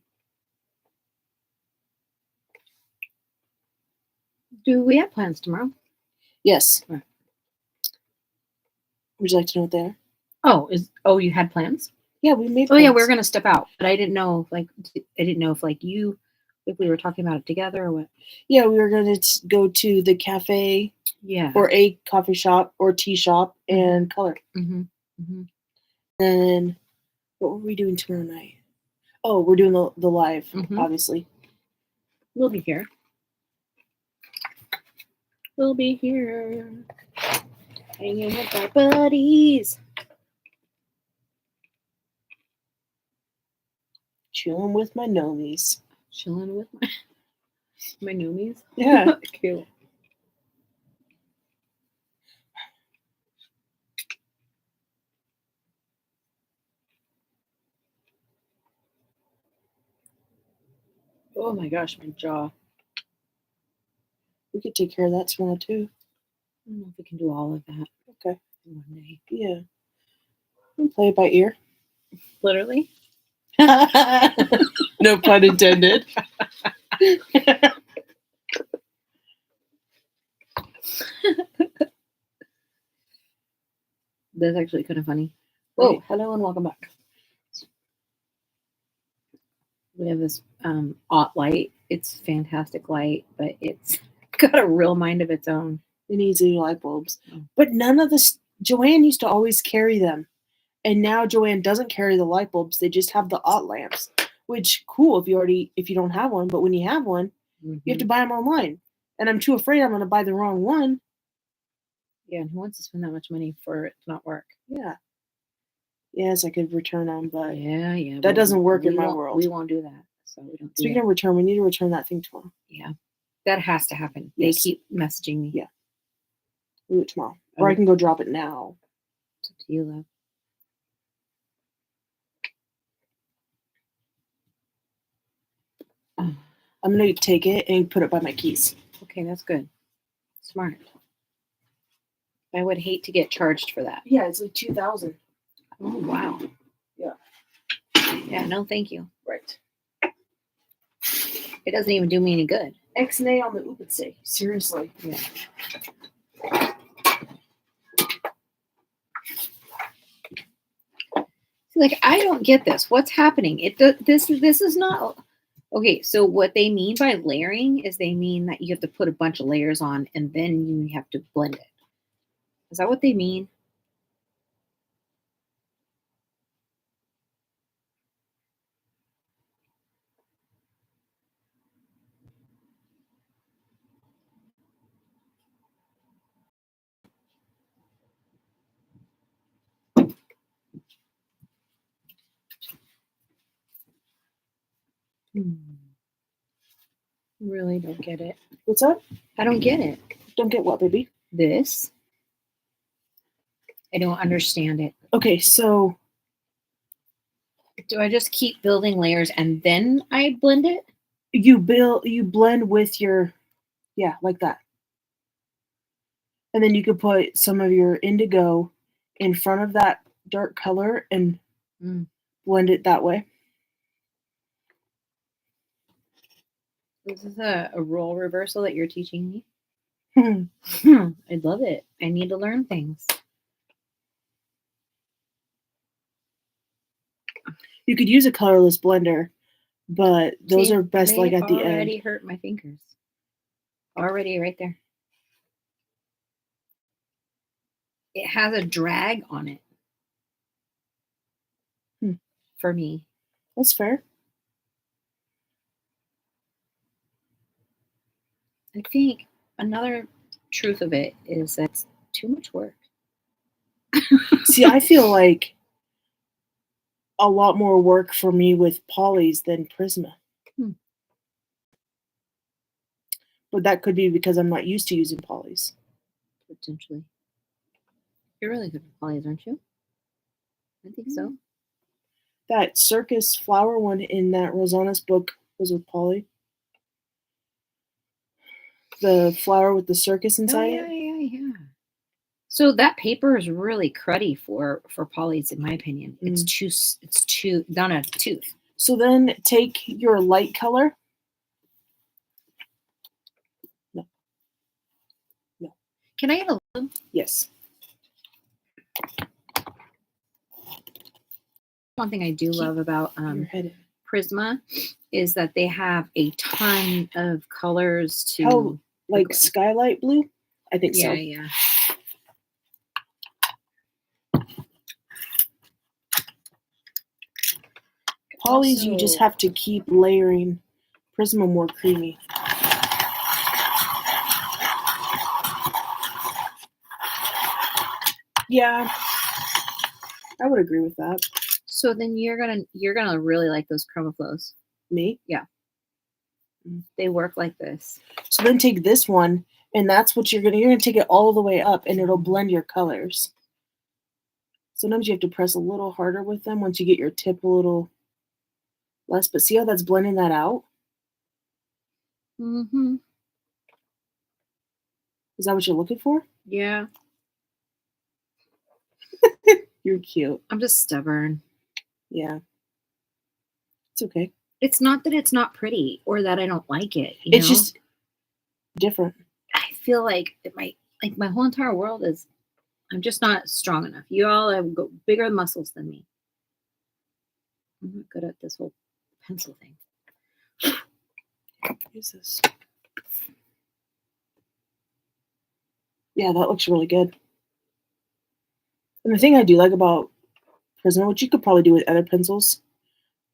Do we have plans tomorrow? Yes. Right. Would you like to know what they are? You had plans? Yeah, we made plans. plans. Yeah, we were gonna step out, but I didn't know if we were talking about it together or what. Yeah, we were gonna go to the cafe. Yeah. Or a coffee shop or tea shop and color. Mm-hmm. Mm-hmm. And what were we doing tomorrow night? Oh, we're doing the live, obviously. We'll be here. We'll be here. Hanging with our buddies. Chilling with my nomies. Chilling with my nomies? Yeah. Cute. Oh my gosh, my jaw. We could take care of that tomorrow too. I don't know if we can do all of that. Okay. In one day. Yeah. We'll play it by ear. Literally? No pun intended. That's actually kind of funny. Whoa, hello and welcome back. We have this Ott light. It's fantastic light, but it's got a real mind of its own. It needs new light bulbs. But none of this, Joanne used to always carry them. And now Joanne doesn't carry the light bulbs. They just have the OT lamps, which cool if you don't have one. But when you have one, you have to buy them online. And I'm too afraid I'm going to buy the wrong one. Yeah, and who wants to spend that much money for it to not work? Yeah. Yes, I could return them, but Yeah. that doesn't work in my world. We won't do that. So we don't. Speaking of return, we need to return that thing tomorrow. Yeah, that has to happen. Yes. They keep messaging me. Yeah. We'll do it tomorrow. Or I can go drop it now. It's up to you, love. I'm going to take it and put it by my keys. Okay, that's good. Smart. I would hate to get charged for that. Yeah, it's like $2,000. Oh, wow. Yeah. Yeah, no, thank you. Right. It doesn't even do me any good. X-nay on the Upitse. Seriously. Yeah. Like, I don't get this. What's happening? This is not okay. So what they mean by layering is they mean that you have to put a bunch of layers on and then you have to blend it. Is that what they mean? Really don't get it. What's up? I don't get it. Don't get what, baby? This? I don't understand it. Okay, so do I just keep building layers and then I blend it? You blend with your, yeah, like that. And then you could put some of your indigo in front of that dark color and blend it that way. This is a role reversal that you're teaching me. I love it. I need to learn things. You could use a colorless blender, but those are best like at the end. Already hurt my fingers. Already right there. It has a drag on it. For me. That's fair. I think another truth of it is that it's too much work. See, I feel like a lot more work for me with polys than Prisma. But that could be because I'm not used to using polys. Potentially. You're really good with polys, aren't you? I think so. That circus flower one in that Rosanna's book was with poly. The flower with the circus inside it. Yeah. So that paper is really cruddy for polys, in my opinion. It's too down a tooth. So then take your light color. No. Can I get a little? Yes. One thing I do love about Prisma is that they have a ton of colors to like skylight blue. I think so. Yeah. Polys, you just have to keep layering. Prisma more creamy. Yeah, I would agree with that. So then you're gonna really like those chroma flows. Me? Yeah. They work like this. So then take this one, and that's what you're gonna take it all the way up, and it'll blend your colors. Sometimes you have to press a little harder with them once you get your tip a little less. But see how that's blending that out? Mm-hmm. Is that what you're looking for? Yeah. You're cute. I'm just stubborn. Yeah. It's okay. It's not that it's not pretty or that I don't like it. It's just different. I feel like my whole entire world is, I'm just not strong enough. You all have bigger muscles than me. I'm not good at this whole pencil thing. Use this. Yeah, that looks really good. And the thing I do like about Prisma, which you could probably do with other pencils,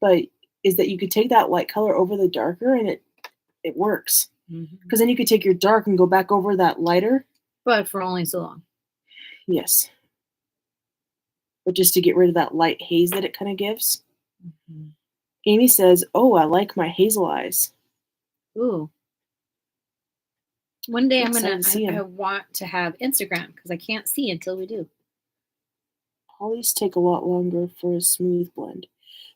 but is that you could take that light color over the darker and it works. Because then you could take your dark and go back over that lighter. But for only so long. Yes. But just to get rid of that light haze that it kind of gives. Amy says, "Oh, I like my hazel eyes." Ooh. One day I want to have Instagram because I can't see until we do. Polys take a lot longer for a smooth blend.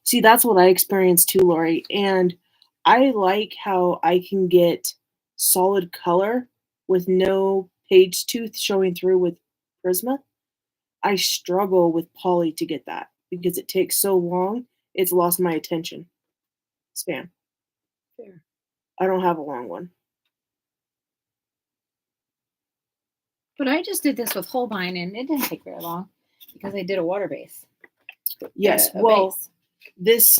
See, that's what I experienced too, Lori. And I like how I can get solid color with no page tooth showing through with Prisma. I struggle with poly to get that because it takes so long. It's lost my attention span. Fair. I don't have a long one. But I just did this with Holbein, and it didn't take very long because I did a water base. Yes, Base. This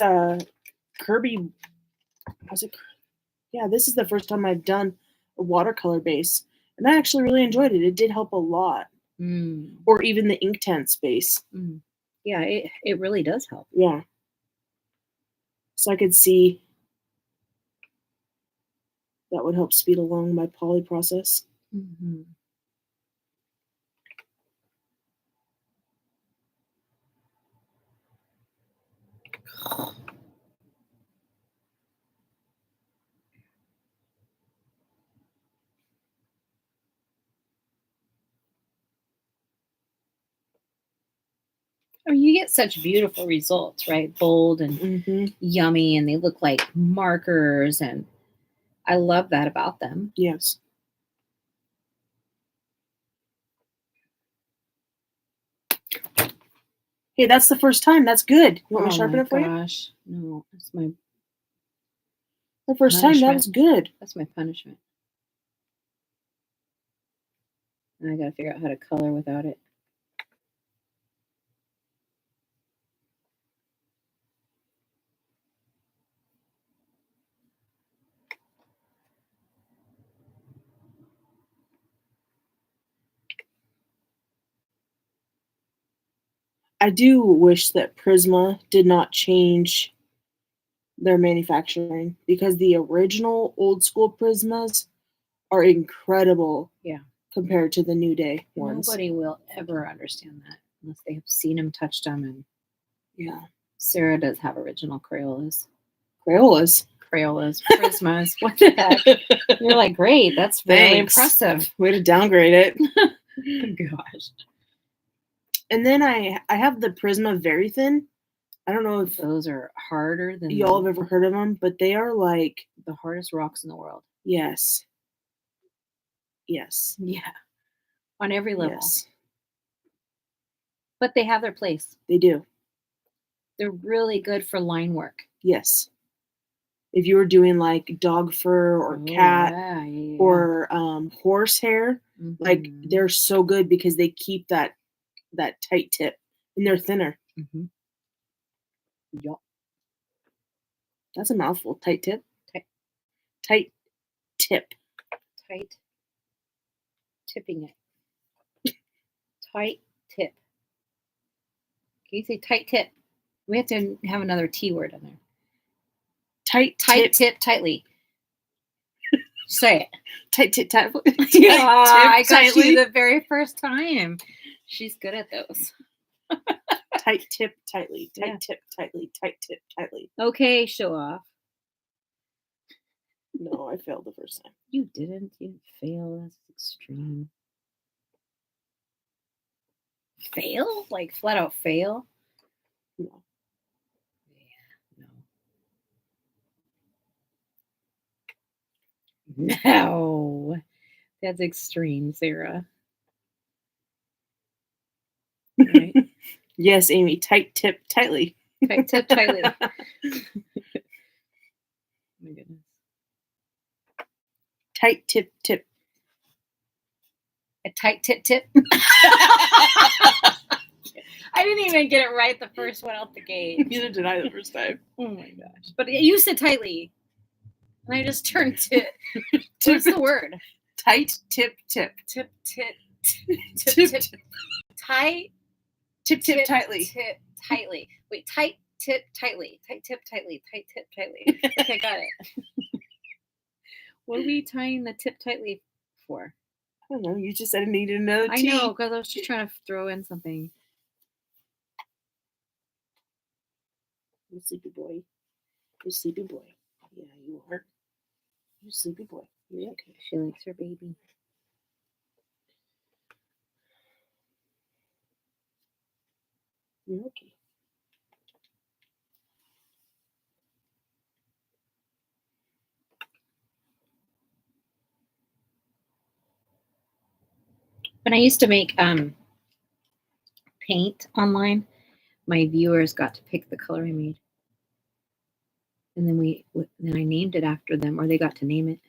Kirby, this is the first time I've done a watercolor base, and I actually really enjoyed it. It did help a lot. Or even the Inktense base. Yeah, it really does help. Yeah. So I could see that would help speed along my poly process. I mean, you get such beautiful results, right? Bold and yummy, and they look like markers, and I love that about them. Yes. Hey, that's the first time. That's good. You want me to sharpen it for you? Oh my gosh. No, that's my The first time, that was good. That's my punishment. And I gotta figure out how to color without it. I do wish that Prisma did not change their manufacturing because the original old school Prismas are incredible. Yeah. Compared to the new day ones. Nobody will ever understand that unless they have seen them, touched them, and yeah. Sarah does have original Crayolas. Prismas. What the heck? You're like, great. That's very impressive. Way to downgrade it. Gosh. And then I have the Prisma Very Thin. I don't know if those are harder than y'all have ever heard of them, but they are like the hardest rocks in the world. Yes. Yes. Yeah. On every level. Yes. But they have their place. They do. They're really good for line work. Yes. If you were doing like dog fur or cat or horse hair, like they're so good because they keep that tight tip and they're thinner. Yup. That's a mouthful. Tight tip. Tight tip. Tight. Tipping it. Tight tip. Can you say tight tip? We have to have another T word in there. Tight tip tightly. Say it. Tight tip tightly. I got you the very first time. She's good at those. Tight tip tightly. Tight tip tightly. Tight tip tightly. Okay, show off. No, I failed the first time. You didn't. You didn't fail. That's extreme. Fail? Like flat out fail? No. Yeah, no. That's extreme, Sarah. Right. Yes, Amy. Tight tip tightly. Tight tip tightly. Oh my goodness. Tight tip tip. A tight tip. I didn't even get it right the first one out the gate. Neither did I the first time. Oh my gosh. But you said tightly. And I just turned to what's the word? Tight tip tip. Tip. Tight. Tip tightly. Tip tightly. Wait, tight tip tightly. Tight tip tightly. Tight tip tightly. Okay, got it. What are we tying the tip tightly for? I don't know. You just said it needed another I T. know, because I was just trying to throw in something. You sleepy boy. You sleepy boy. Yeah, you are. You sleepy boy. You okay? She likes her baby. You're okay. When I used to make paint online, my viewers got to pick the color I made, and then I named it after them, or they got to name it.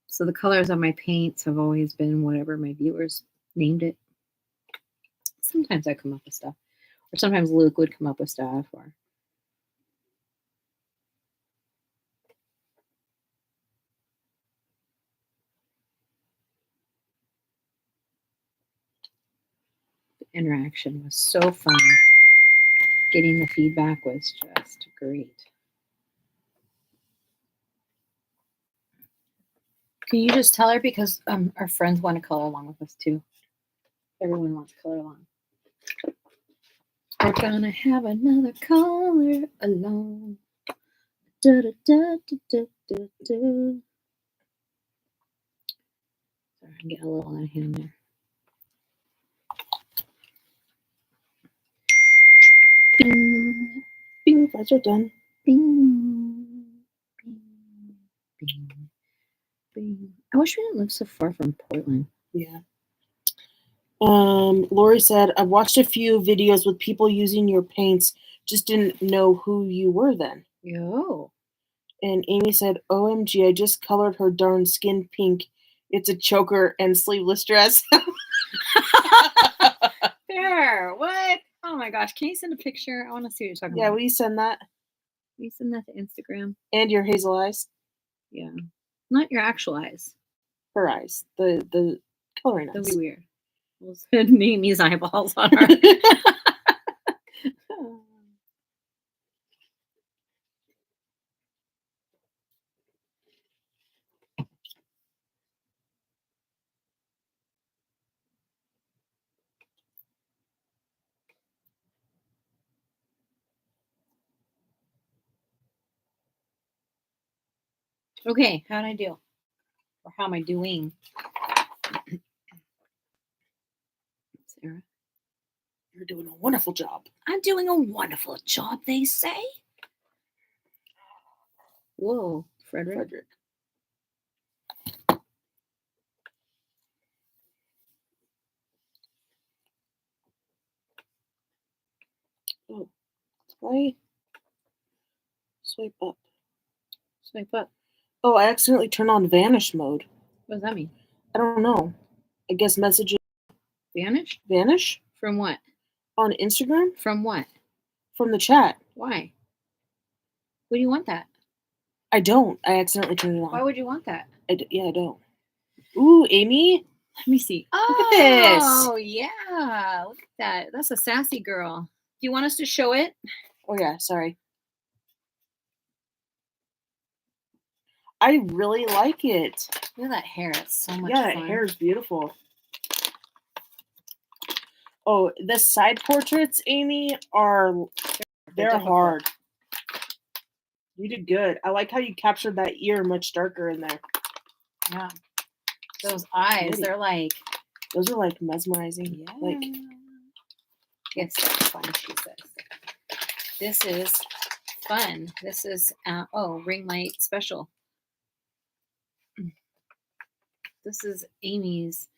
So the colors on my paints have always been whatever my viewers named it. Sometimes I come up with stuff, or sometimes Luke would come up with stuff, or the interaction was so fun. Getting the feedback was just great. Can you just tell her, because our friends want to color along with us too. Everyone wants to color along. We're gonna have another color along. Da, da, da, da, da, da, da. Sorry, I'm getting a little out of hand there. Bing, Bing, flies are done. bing, bing, bing, bing. I wish we didn't live so far from Portland. Yeah. Lori said, I've watched a few videos with people using your paints. Just didn't know who you were then. Yo. And Amy said, OMG, I just colored her darn skin pink. It's a choker and sleeveless dress. There. What? Oh my gosh. Can you send a picture? I want to see what you're talking Yeah, about. will you send that? Will you send that to Instagram? And your hazel eyes. Yeah. Not your actual eyes. Her eyes. The coloring That'd eyes. be weird. We'll send Amy's eyeballs on her. Okay, how'd I do? Or how am I doing? Sarah? You're doing a wonderful job. I'm doing a wonderful job, they say. Whoa, Frederick. Oh, right. Swipe up. Swipe up. Oh, I accidentally turned on vanish mode. What does that mean? I don't know. I guess messages Vanish? vanish From what? on Instagram From what? from the chat. Why? Would you want that? I don't. I accidentally turned it on. Why would you want that? Yeah, I don't. Ooh, Amy. Let me see. Look at this. Oh, yeah. Look at that. That's a sassy girl. Do you want us to show it? Oh, yeah, sorry. I really like it. Look at that hair. It's so much Yeah, fun. that hair is beautiful. Oh, the side portraits, Amy, they're difficult. hard. You did good. I like how you captured that ear much darker in there. Yeah. Those eyes, they're like... Those are like mesmerizing. Yeah. Like, yes, that's fun, she says. This is fun. This is, ring light special. This is Amy's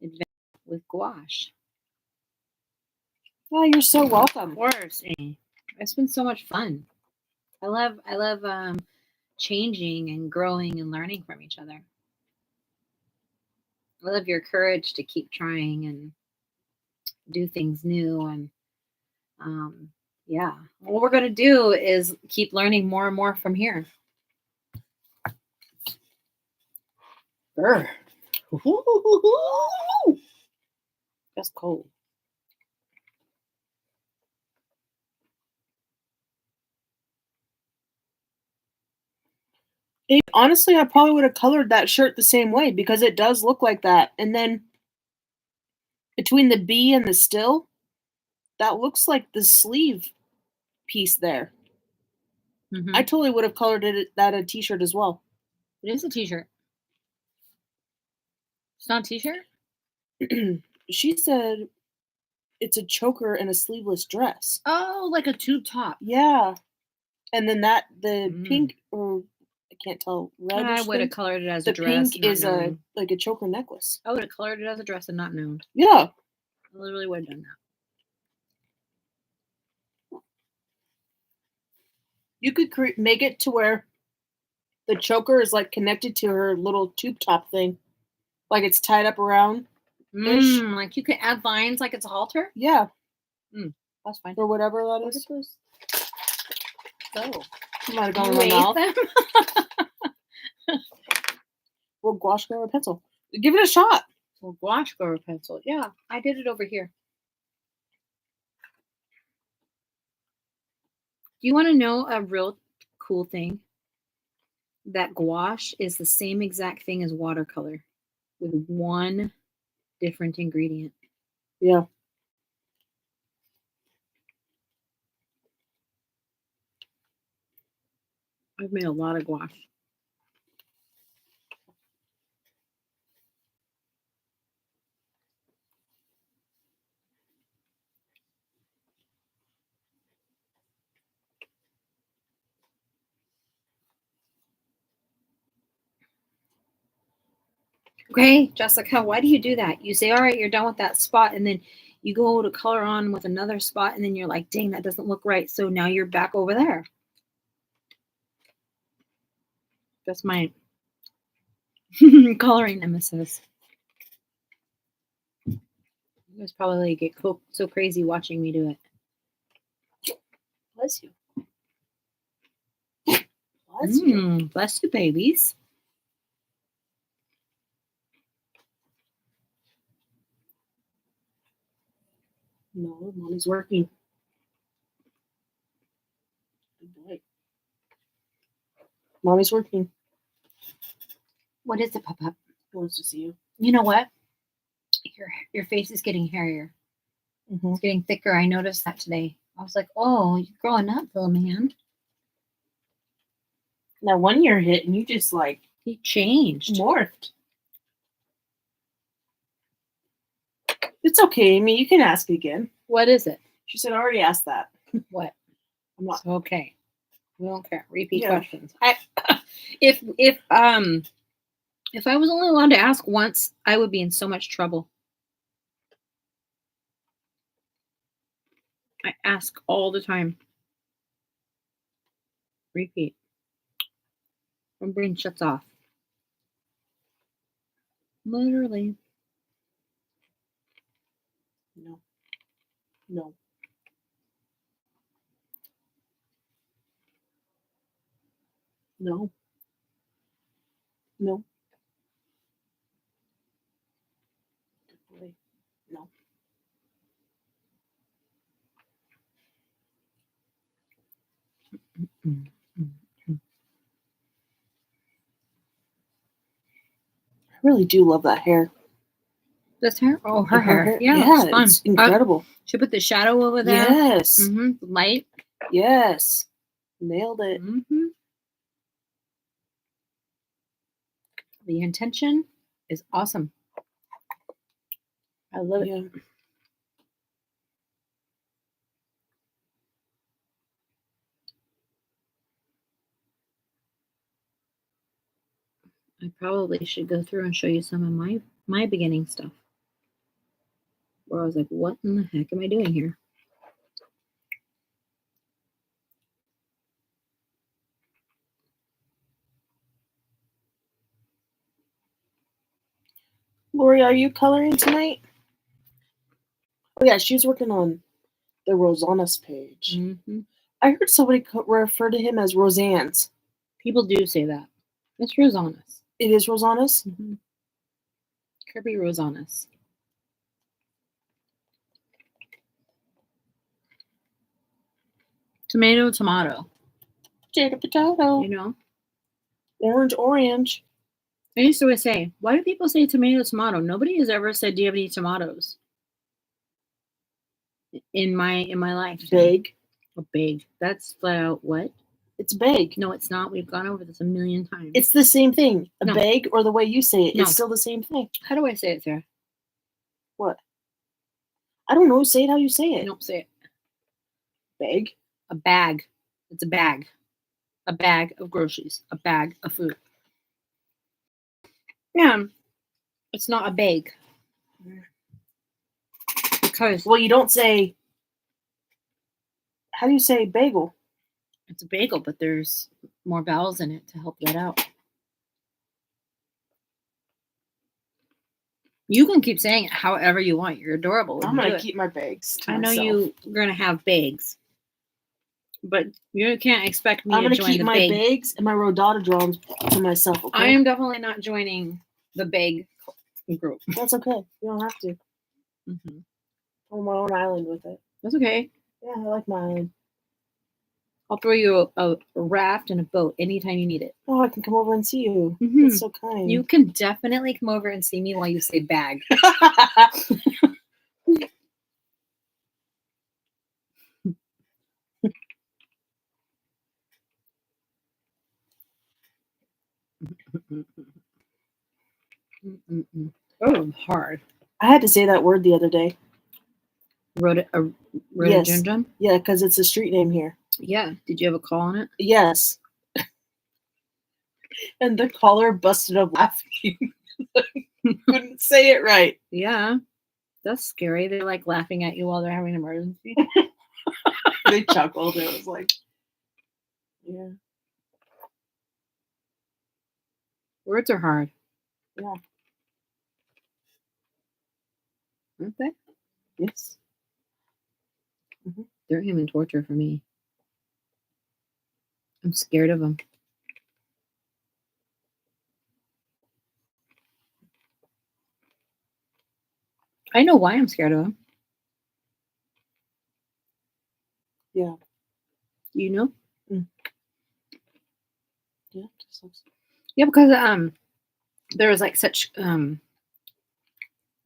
adventure with gouache. oh, you're so welcome. Of course, Amy. It's been so much fun. I love changing and growing and learning from each other. I love your courage to keep trying and do things new. And yeah, what we're going to do is keep learning more and more from here. Brr. That's cold. Honestly, I probably would have colored that shirt the same way because it does look like that. And then between the B and the still, that looks like the sleeve piece there. Mm-hmm. I totally would have colored that a t-shirt as well. It is a t-shirt. It's not a t-shirt? She said it's a choker and a sleeveless dress. Oh, like a tube top. Yeah. And then the pink, or I can't tell, red. I would have colored it as a The dress. pink is a choker necklace. I would have colored it as a dress and not known. Yeah. I literally would have done that. You could make it to where the choker is like connected to her little tube top thing. Like it's tied up around. Like you could add lines like it's a halter? Yeah. That's fine. Or whatever that is. Oh. You might have gone in my mouth. Well, gouache or pencil. Give it a shot. Well, gouache or pencil. Yeah, I did it over here. Do you want to know a real cool thing? That gouache is the same exact thing as watercolor with one different ingredient. Yeah. I've made a lot of gouache. Okay, Jessica, why do you do that? You say, all right, you're done with that spot, and then you go to color on with another spot, and then you're like, dang, that doesn't look right. So now you're back over there. That's my coloring nemesis. You guys probably get so crazy watching me do it. Bless you. Bless you. Bless you, babies. No, mommy's working. Good boy. Mommy's working. What is it, Papa? He wants to see you. You know what? Your face is getting hairier. Mm-hmm. It's getting thicker. I noticed that today. I was like, oh, you're growing up, little man. Now 1 year hit and you just like He changed. Morphed. It's okay, Amy. You can ask again. What is it? She said, I already asked that. What? I'm not. It's okay. We don't care. Repeat Yeah. questions. If I was only allowed to ask once, I would be in so much trouble. I ask all the time. Repeat. My brain shuts off. Literally. No. No. No. No. Good boy. No. I really do love that hair. This hair? Oh, her hair. Yeah, Yeah, it's fun. it's incredible. She put the shadow over there. Yes. Light. Yes. Nailed it. The intention is awesome. I love it. I probably should go through and show you some of my beginning stuff. Where I was like, what in the heck am I doing here? Lori, are you coloring tonight? Oh yeah, she's working on the Rosanna's page. I heard somebody refer to him as Roseanne's. People do say that. It's Rosanna's. It is Rosanna's? Kirby Rosanna's. Tomato, tomato. Potato, potato. You know? Orange. I used to always say, why do people say tomato? Nobody has ever said, do you have any tomatoes? In my life. Big. A big. That's flat out what? It's big. No, it's not. We've gone over this a million times. It's the same thing. A No. bag or the way you say it. No. It's still the same thing. How do I say it, Sarah? What? I don't know. Say it how you say it. No, say it. Bag. A bag. It's a bag. A bag of groceries. A bag of food. Yeah. It's not a bag. Because. Well, you don't say. How do you say bagel? It's a bagel, but there's more vowels in it to help that out. You can keep saying it however you want. You're adorable. I'm going to keep my bags to I know myself. you're going to have bags. But you can't expect me I'm to going to join keep the my bag. bags and my rhododendrons to myself, okay? I am definitely not joining the bag group. That's okay. You don't have to. Mm-hmm. I'm on my own island with it. That's okay. Yeah, I like my island. I'll throw you a raft and a boat anytime you need it. Oh, I can come over and see you. Mm-hmm. That's so kind. You can definitely come over and see me while you say bag. Oh, hard. I had to say that word the other day. Rhododendron? Yeah, because it's a street name here. Yeah. Did you have a call on it? Yes. And the caller busted up laughing. Couldn't say it right. Yeah. That's scary. They're like laughing at you while they're having an emergency. They chuckled. It was like, yeah. Words are hard. Yeah. Aren't they? Yes. Mm-hmm. They're human torture for me. I'm scared of them. I know why I'm scared of them. Yeah. You know? Mm. Yeah. Yeah, because there was like such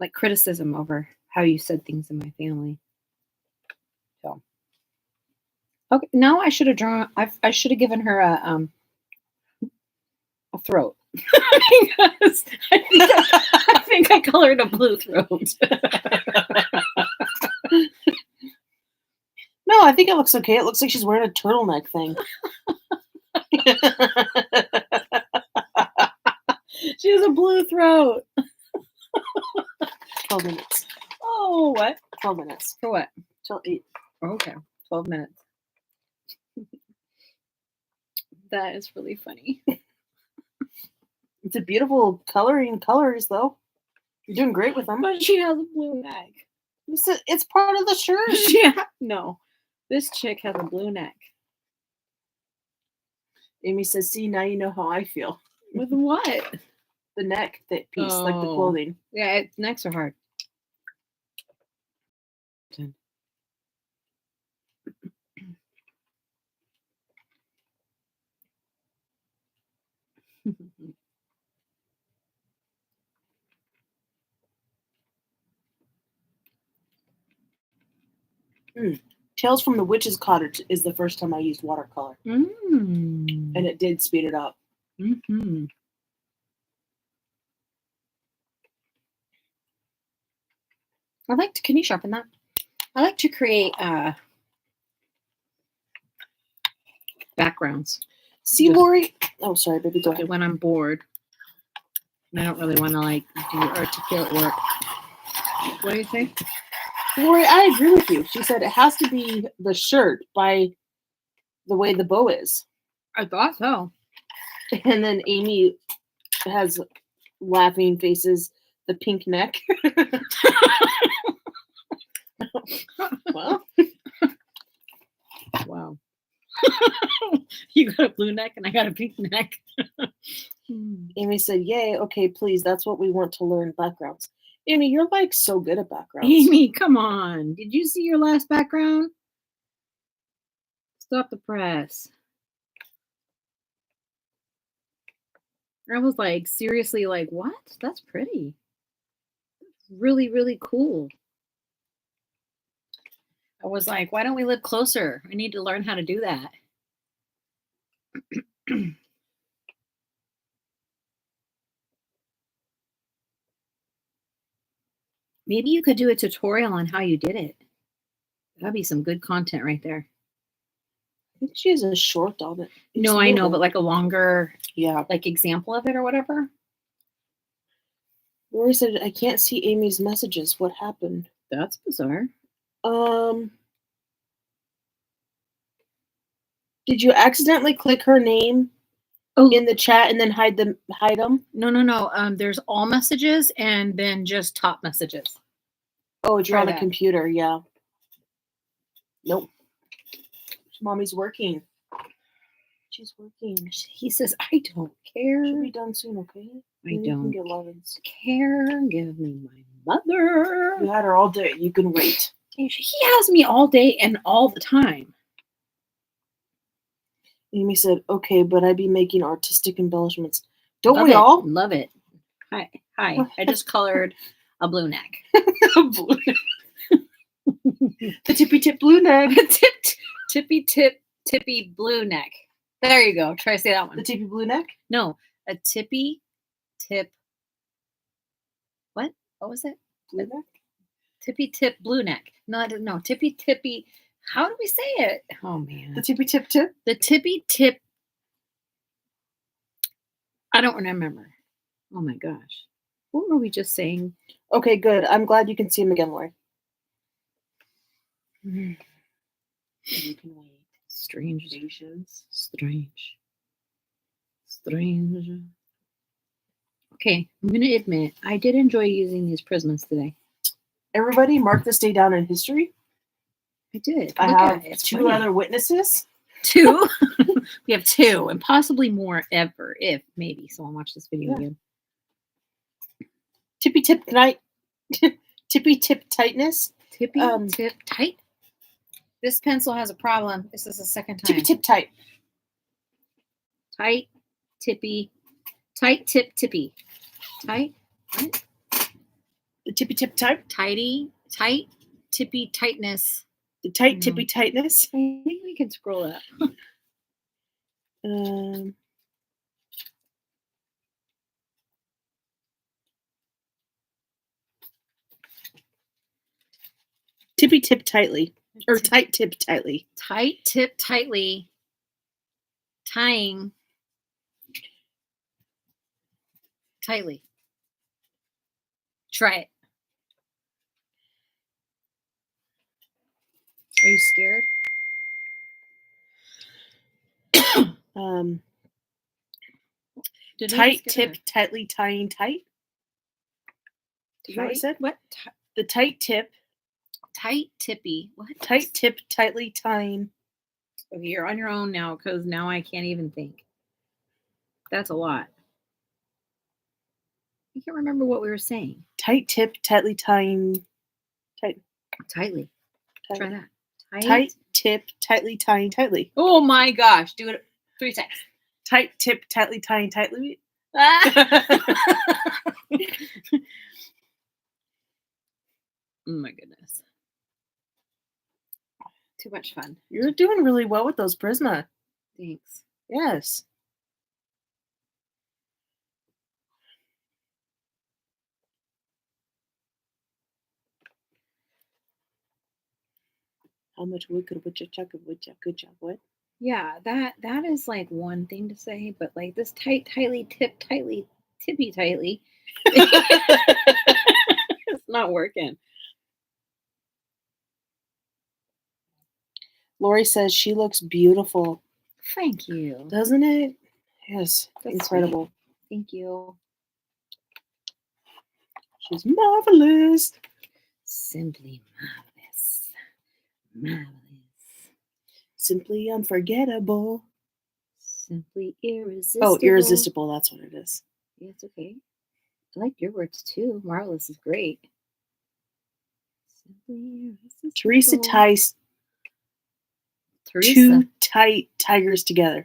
like criticism over how you said things in my family. So okay, now I should have drawn. I should have given her a throat because I think I colored a blue throat. No, I think it looks okay. It looks like she's wearing a turtleneck thing. She has a blue throat. 12 minutes. Oh, what? 12 minutes. For what? Till 8. Okay, 12 minutes. That is really funny. It's a beautiful coloring colors, though. You're doing great with them. But she has a blue neck. It's part of the shirt. Yeah, no. This chick has a blue neck. Amy says, see, now you know how I feel. With what? The neck, that piece, like the clothing. Yeah, necks are hard. Tales from the Witch's Cottage is the first time I used watercolor. And it did speed it up. Mm-hmm. Can you sharpen that? I like to create backgrounds. See, Lori? Oh, sorry, baby, go ahead. When I'm bored. I don't really want to like do articulate work. What do you think? Lori, I agree with you. She said it has to be the shirt by the way the bow is. I thought so. And then Amy has laughing faces, the pink neck. Well. Wow. You got a blue neck and I got a pink neck. Amy said, yay, okay, please, that's what we want to learn, backgrounds. Amy, you're like so good at backgrounds. Amy, come on. Did you see your last background? Stop the press. I was like, seriously, like, what? That's pretty. Really, really cool. I was like, why don't we live closer? I need to learn how to do that. Maybe you could do a tutorial on how you did it. That'd be some good content right there. I think she has a short on it. No, I know, but like a longer, yeah, like example of it or whatever. Lori said, I can't see Amy's messages. What happened? That's bizarre. Did you accidentally click her name in the chat and then hide them? No. There's all messages and then just top messages. Oh, you're on a computer, yeah. Nope. Mommy's working. She's working. He says, I don't care. She'll be done soon, okay? I don't care. Give me my mother. You had her all day. You can wait. He has me all day and all the time. Amy said, okay, but I'd be making artistic embellishments. Don't we all? Love it. Hi. I just colored a blue neck. The tippy tip blue neck. Tippy blue neck. There you go. Try to say that one. The tippy blue neck? No, a tippy tip. What was it? Blue neck? Tippy tip blue neck. No, tippy. How do we say it? Oh man. The tippy tip tip? The tippy tip. I don't remember. Oh my gosh. What were we just saying? Okay, good. I'm glad you can see him again, Lori. You can wait. Strange. Okay, I'm going to admit, I did enjoy using these prismas today. Everybody mark this day down in history. I did. I have two other witnesses. Two? We have two, and possibly more ever, if maybe someone watch this video again. Tippy tip tonight. Tippy tip tightness. Tippy tip tight? This pencil has a problem. This is the second time. Tippy tip tight. Tight, tippy. Tight, tippy. Tight? What? The tippy tip tight? Tighty, tight, tippy tightness. The tight, tippy tightness? I think we can scroll up. Tippy tip tightly. Or tight tip tightly. Tight tip tightly. Tying. Tightly. Try it. Are you scared? Tight tip tightly tying tight. Is that what I said? What? The tight tip. Tight tippy. What? Tight tip tightly tying. Okay, you're on your own now because now I can't even think. That's a lot. I can't remember what we were saying. Tight tip tightly tying. Tightly. Try that. Tight tip tightly tying tightly. Oh my gosh. Do it 3 seconds. Tight tip tightly tying tightly. Oh my goodness. Too much fun. You're doing really well with those Prisma. Thanks. Yes. How much wood could a woodchuck chuck? Good job. What? Yeah, that is like one thing to say, but like this tippy tightly. It's not working. Lori says she looks beautiful. Thank you. Doesn't it? Yes. That's incredible. Sweet. Thank you. She's marvelous. Simply marvelous. Simply unforgettable. Simply irresistible. Oh, irresistible. That's what it is. Yeah, it's okay. I like your words too. Marvelous is great. Simply irresistible. Teresa ties two tight tigers together.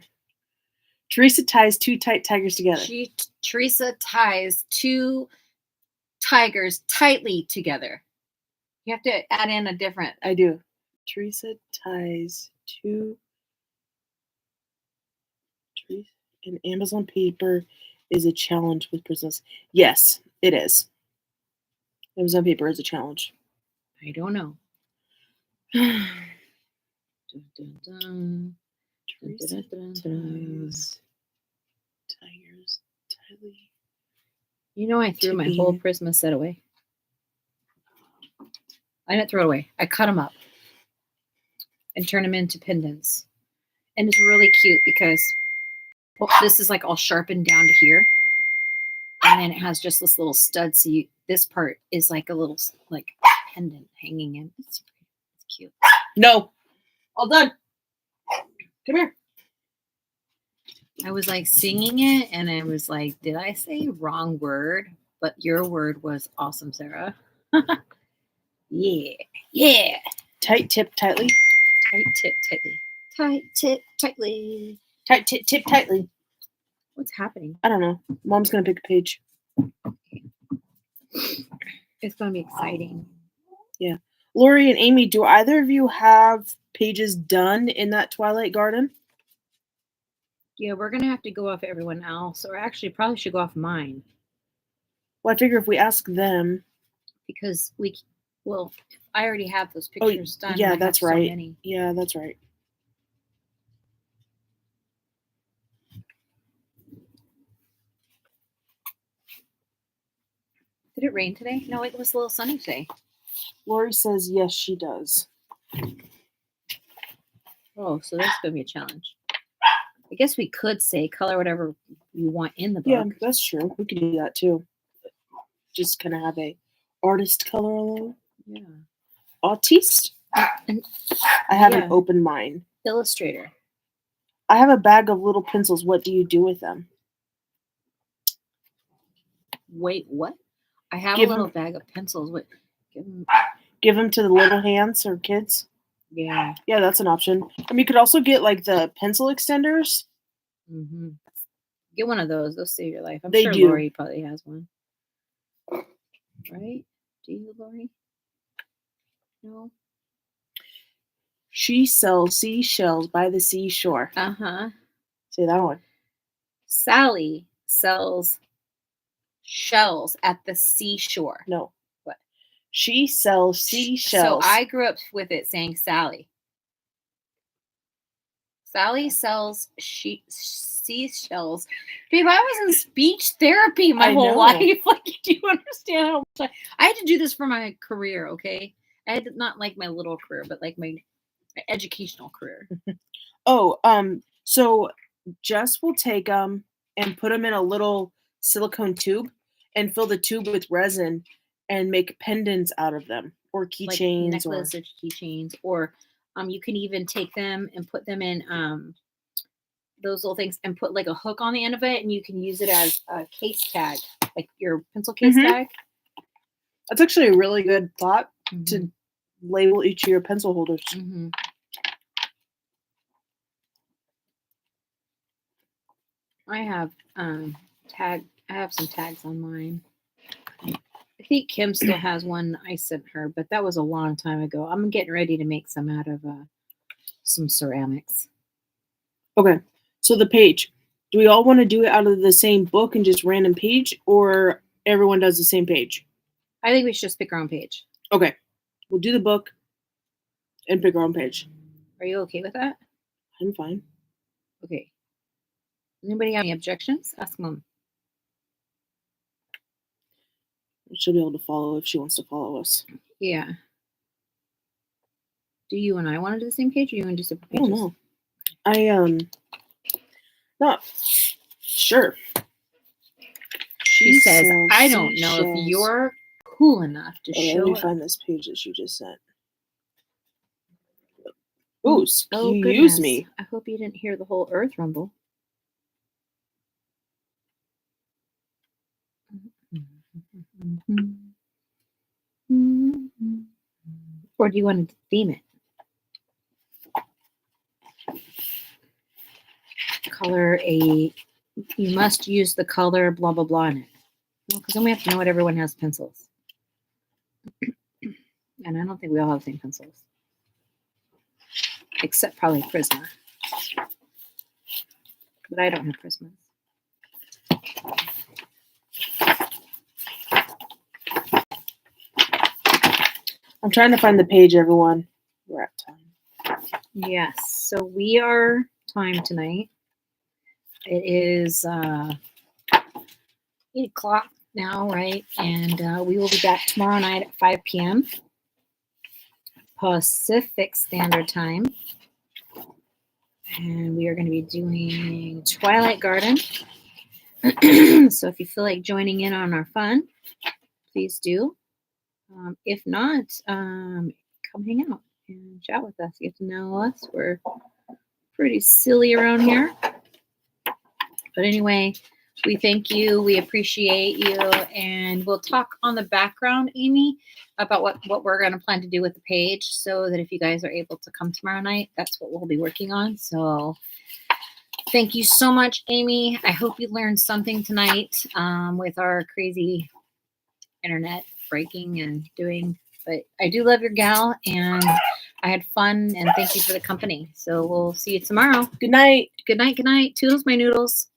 Teresa ties 2 tight tigers together. Teresa ties 2 tigers tightly together. You have to add in a different. I do. Teresa ties 2. And Amazon paper is a challenge with prisons. Yes, it is. Amazon paper is a challenge. I don't know. Dun, dun, dun. Teresa ties tigers tightly. You know, I threw my whole Prisma set away. I didn't throw it away. I cut them up and turned them into pendants. And it's really cute because this is like all sharpened down to here. And then it has just this little stud. So this part is like a little like pendant hanging in. It's cute. No. All done. Come here. I was like singing it and I was like, did I say wrong word? But your word was awesome, Sarah. Yeah. Yeah. Tight tip tightly. Tight tip tightly. Tight tip tightly. Tight tip tightly. What's happening? I don't know. Mom's going to pick a page. It's going to be exciting. Yeah. Lori and Amy, do either of you have pages done in that Twilight Garden? Yeah, we're going to have to go off everyone else, or actually probably should go off mine. Well, I figure if we ask them. Because I already have those pictures done. Yeah, that's right. So many. Yeah, that's right. Did it rain today? No, it was a little sunny today. Lori says yes, she does. Oh, so that's going to be a challenge. I guess we could say color whatever you want in the book. Yeah, that's true. We could do that too. Just kind of have a artist color along. Yeah. Artiste. And I haven't opened mine. Illustrator. I have a bag of little pencils. What do you do with them? Wait, what? I have a little bag of pencils. What? Give them to the little hands or kids? Yeah. Yeah, that's an option. I mean, you could also get like the pencil extenders. Mm-hmm. Get one of those. They'll save your life. I'm They sure do. Lori probably has one. Right? Do you, Lori? No? She sells seashells by the seashore. Uh-huh. Say that one. Sally sells shells at the seashore. No. What? She sells seashells. So I grew up with it saying Sally. Sally sells seashells. Babe, I was in speech therapy my whole life. Like, do you understand how much I had to do this for my career, okay? I had to, not like my little career, but like my educational career. So Jess will take them and put them in a little silicone tube and fill the tube with resin and make pendants out of them, or keychains, like necklace or keychains, or you can even take them and put them in those little things and put like a hook on the end of it, and you can use it as a case tag, like your pencil case tag. That's actually a really good thought to label each of your pencil holders. I have I have some tags on mine. I think Kim still has one I sent her, but that was a long time ago. I'm getting ready to make some out of some ceramics. Okay, so the page. Do we all want to do it out of the same book and just random page, or everyone does the same page? I think we should just pick our own page. Okay, we'll do the book and pick our own page. Are you okay with that? I'm fine. Okay. Anybody have any objections? Ask Mom. She'll be able to follow if she wants to follow us. Yeah. Do you and I want to do the same page, or you want to do separate pages? I don't know. Not sure. She says, I don't know if you're cool enough to show. Let me find this page that she just sent. Ooh, excuse me. I hope you didn't hear the whole earth rumble. Or do you want to theme it? you must use the color blah, blah, blah in it. Because then we have to know what everyone has pencils. And I don't think we all have the same pencils. Except probably Prisma. But I don't have Prismas. I'm trying to find the page, everyone. We're at time. Yes. So we are time tonight. It is 8 o'clock now, right? And we will be back tomorrow night at 5 p.m. Pacific Standard Time. And we are going to be doing Twilight Garden. So if you feel like joining in on our fun, please do. If not, come hang out and chat with us. Get to know us. We're pretty silly around here. But anyway, we thank you. We appreciate you. And we'll talk on the background, Amy, about what we're going to plan to do with the page so that if you guys are able to come tomorrow night, that's what we'll be working on. So thank you so much, Amy. I hope you learned something tonight with our crazy internet breaking and doing. But I do love your gal, and I had fun, and thank you for the company. So we'll see you tomorrow. Good night. Good night. Good night. Toodles, my noodles.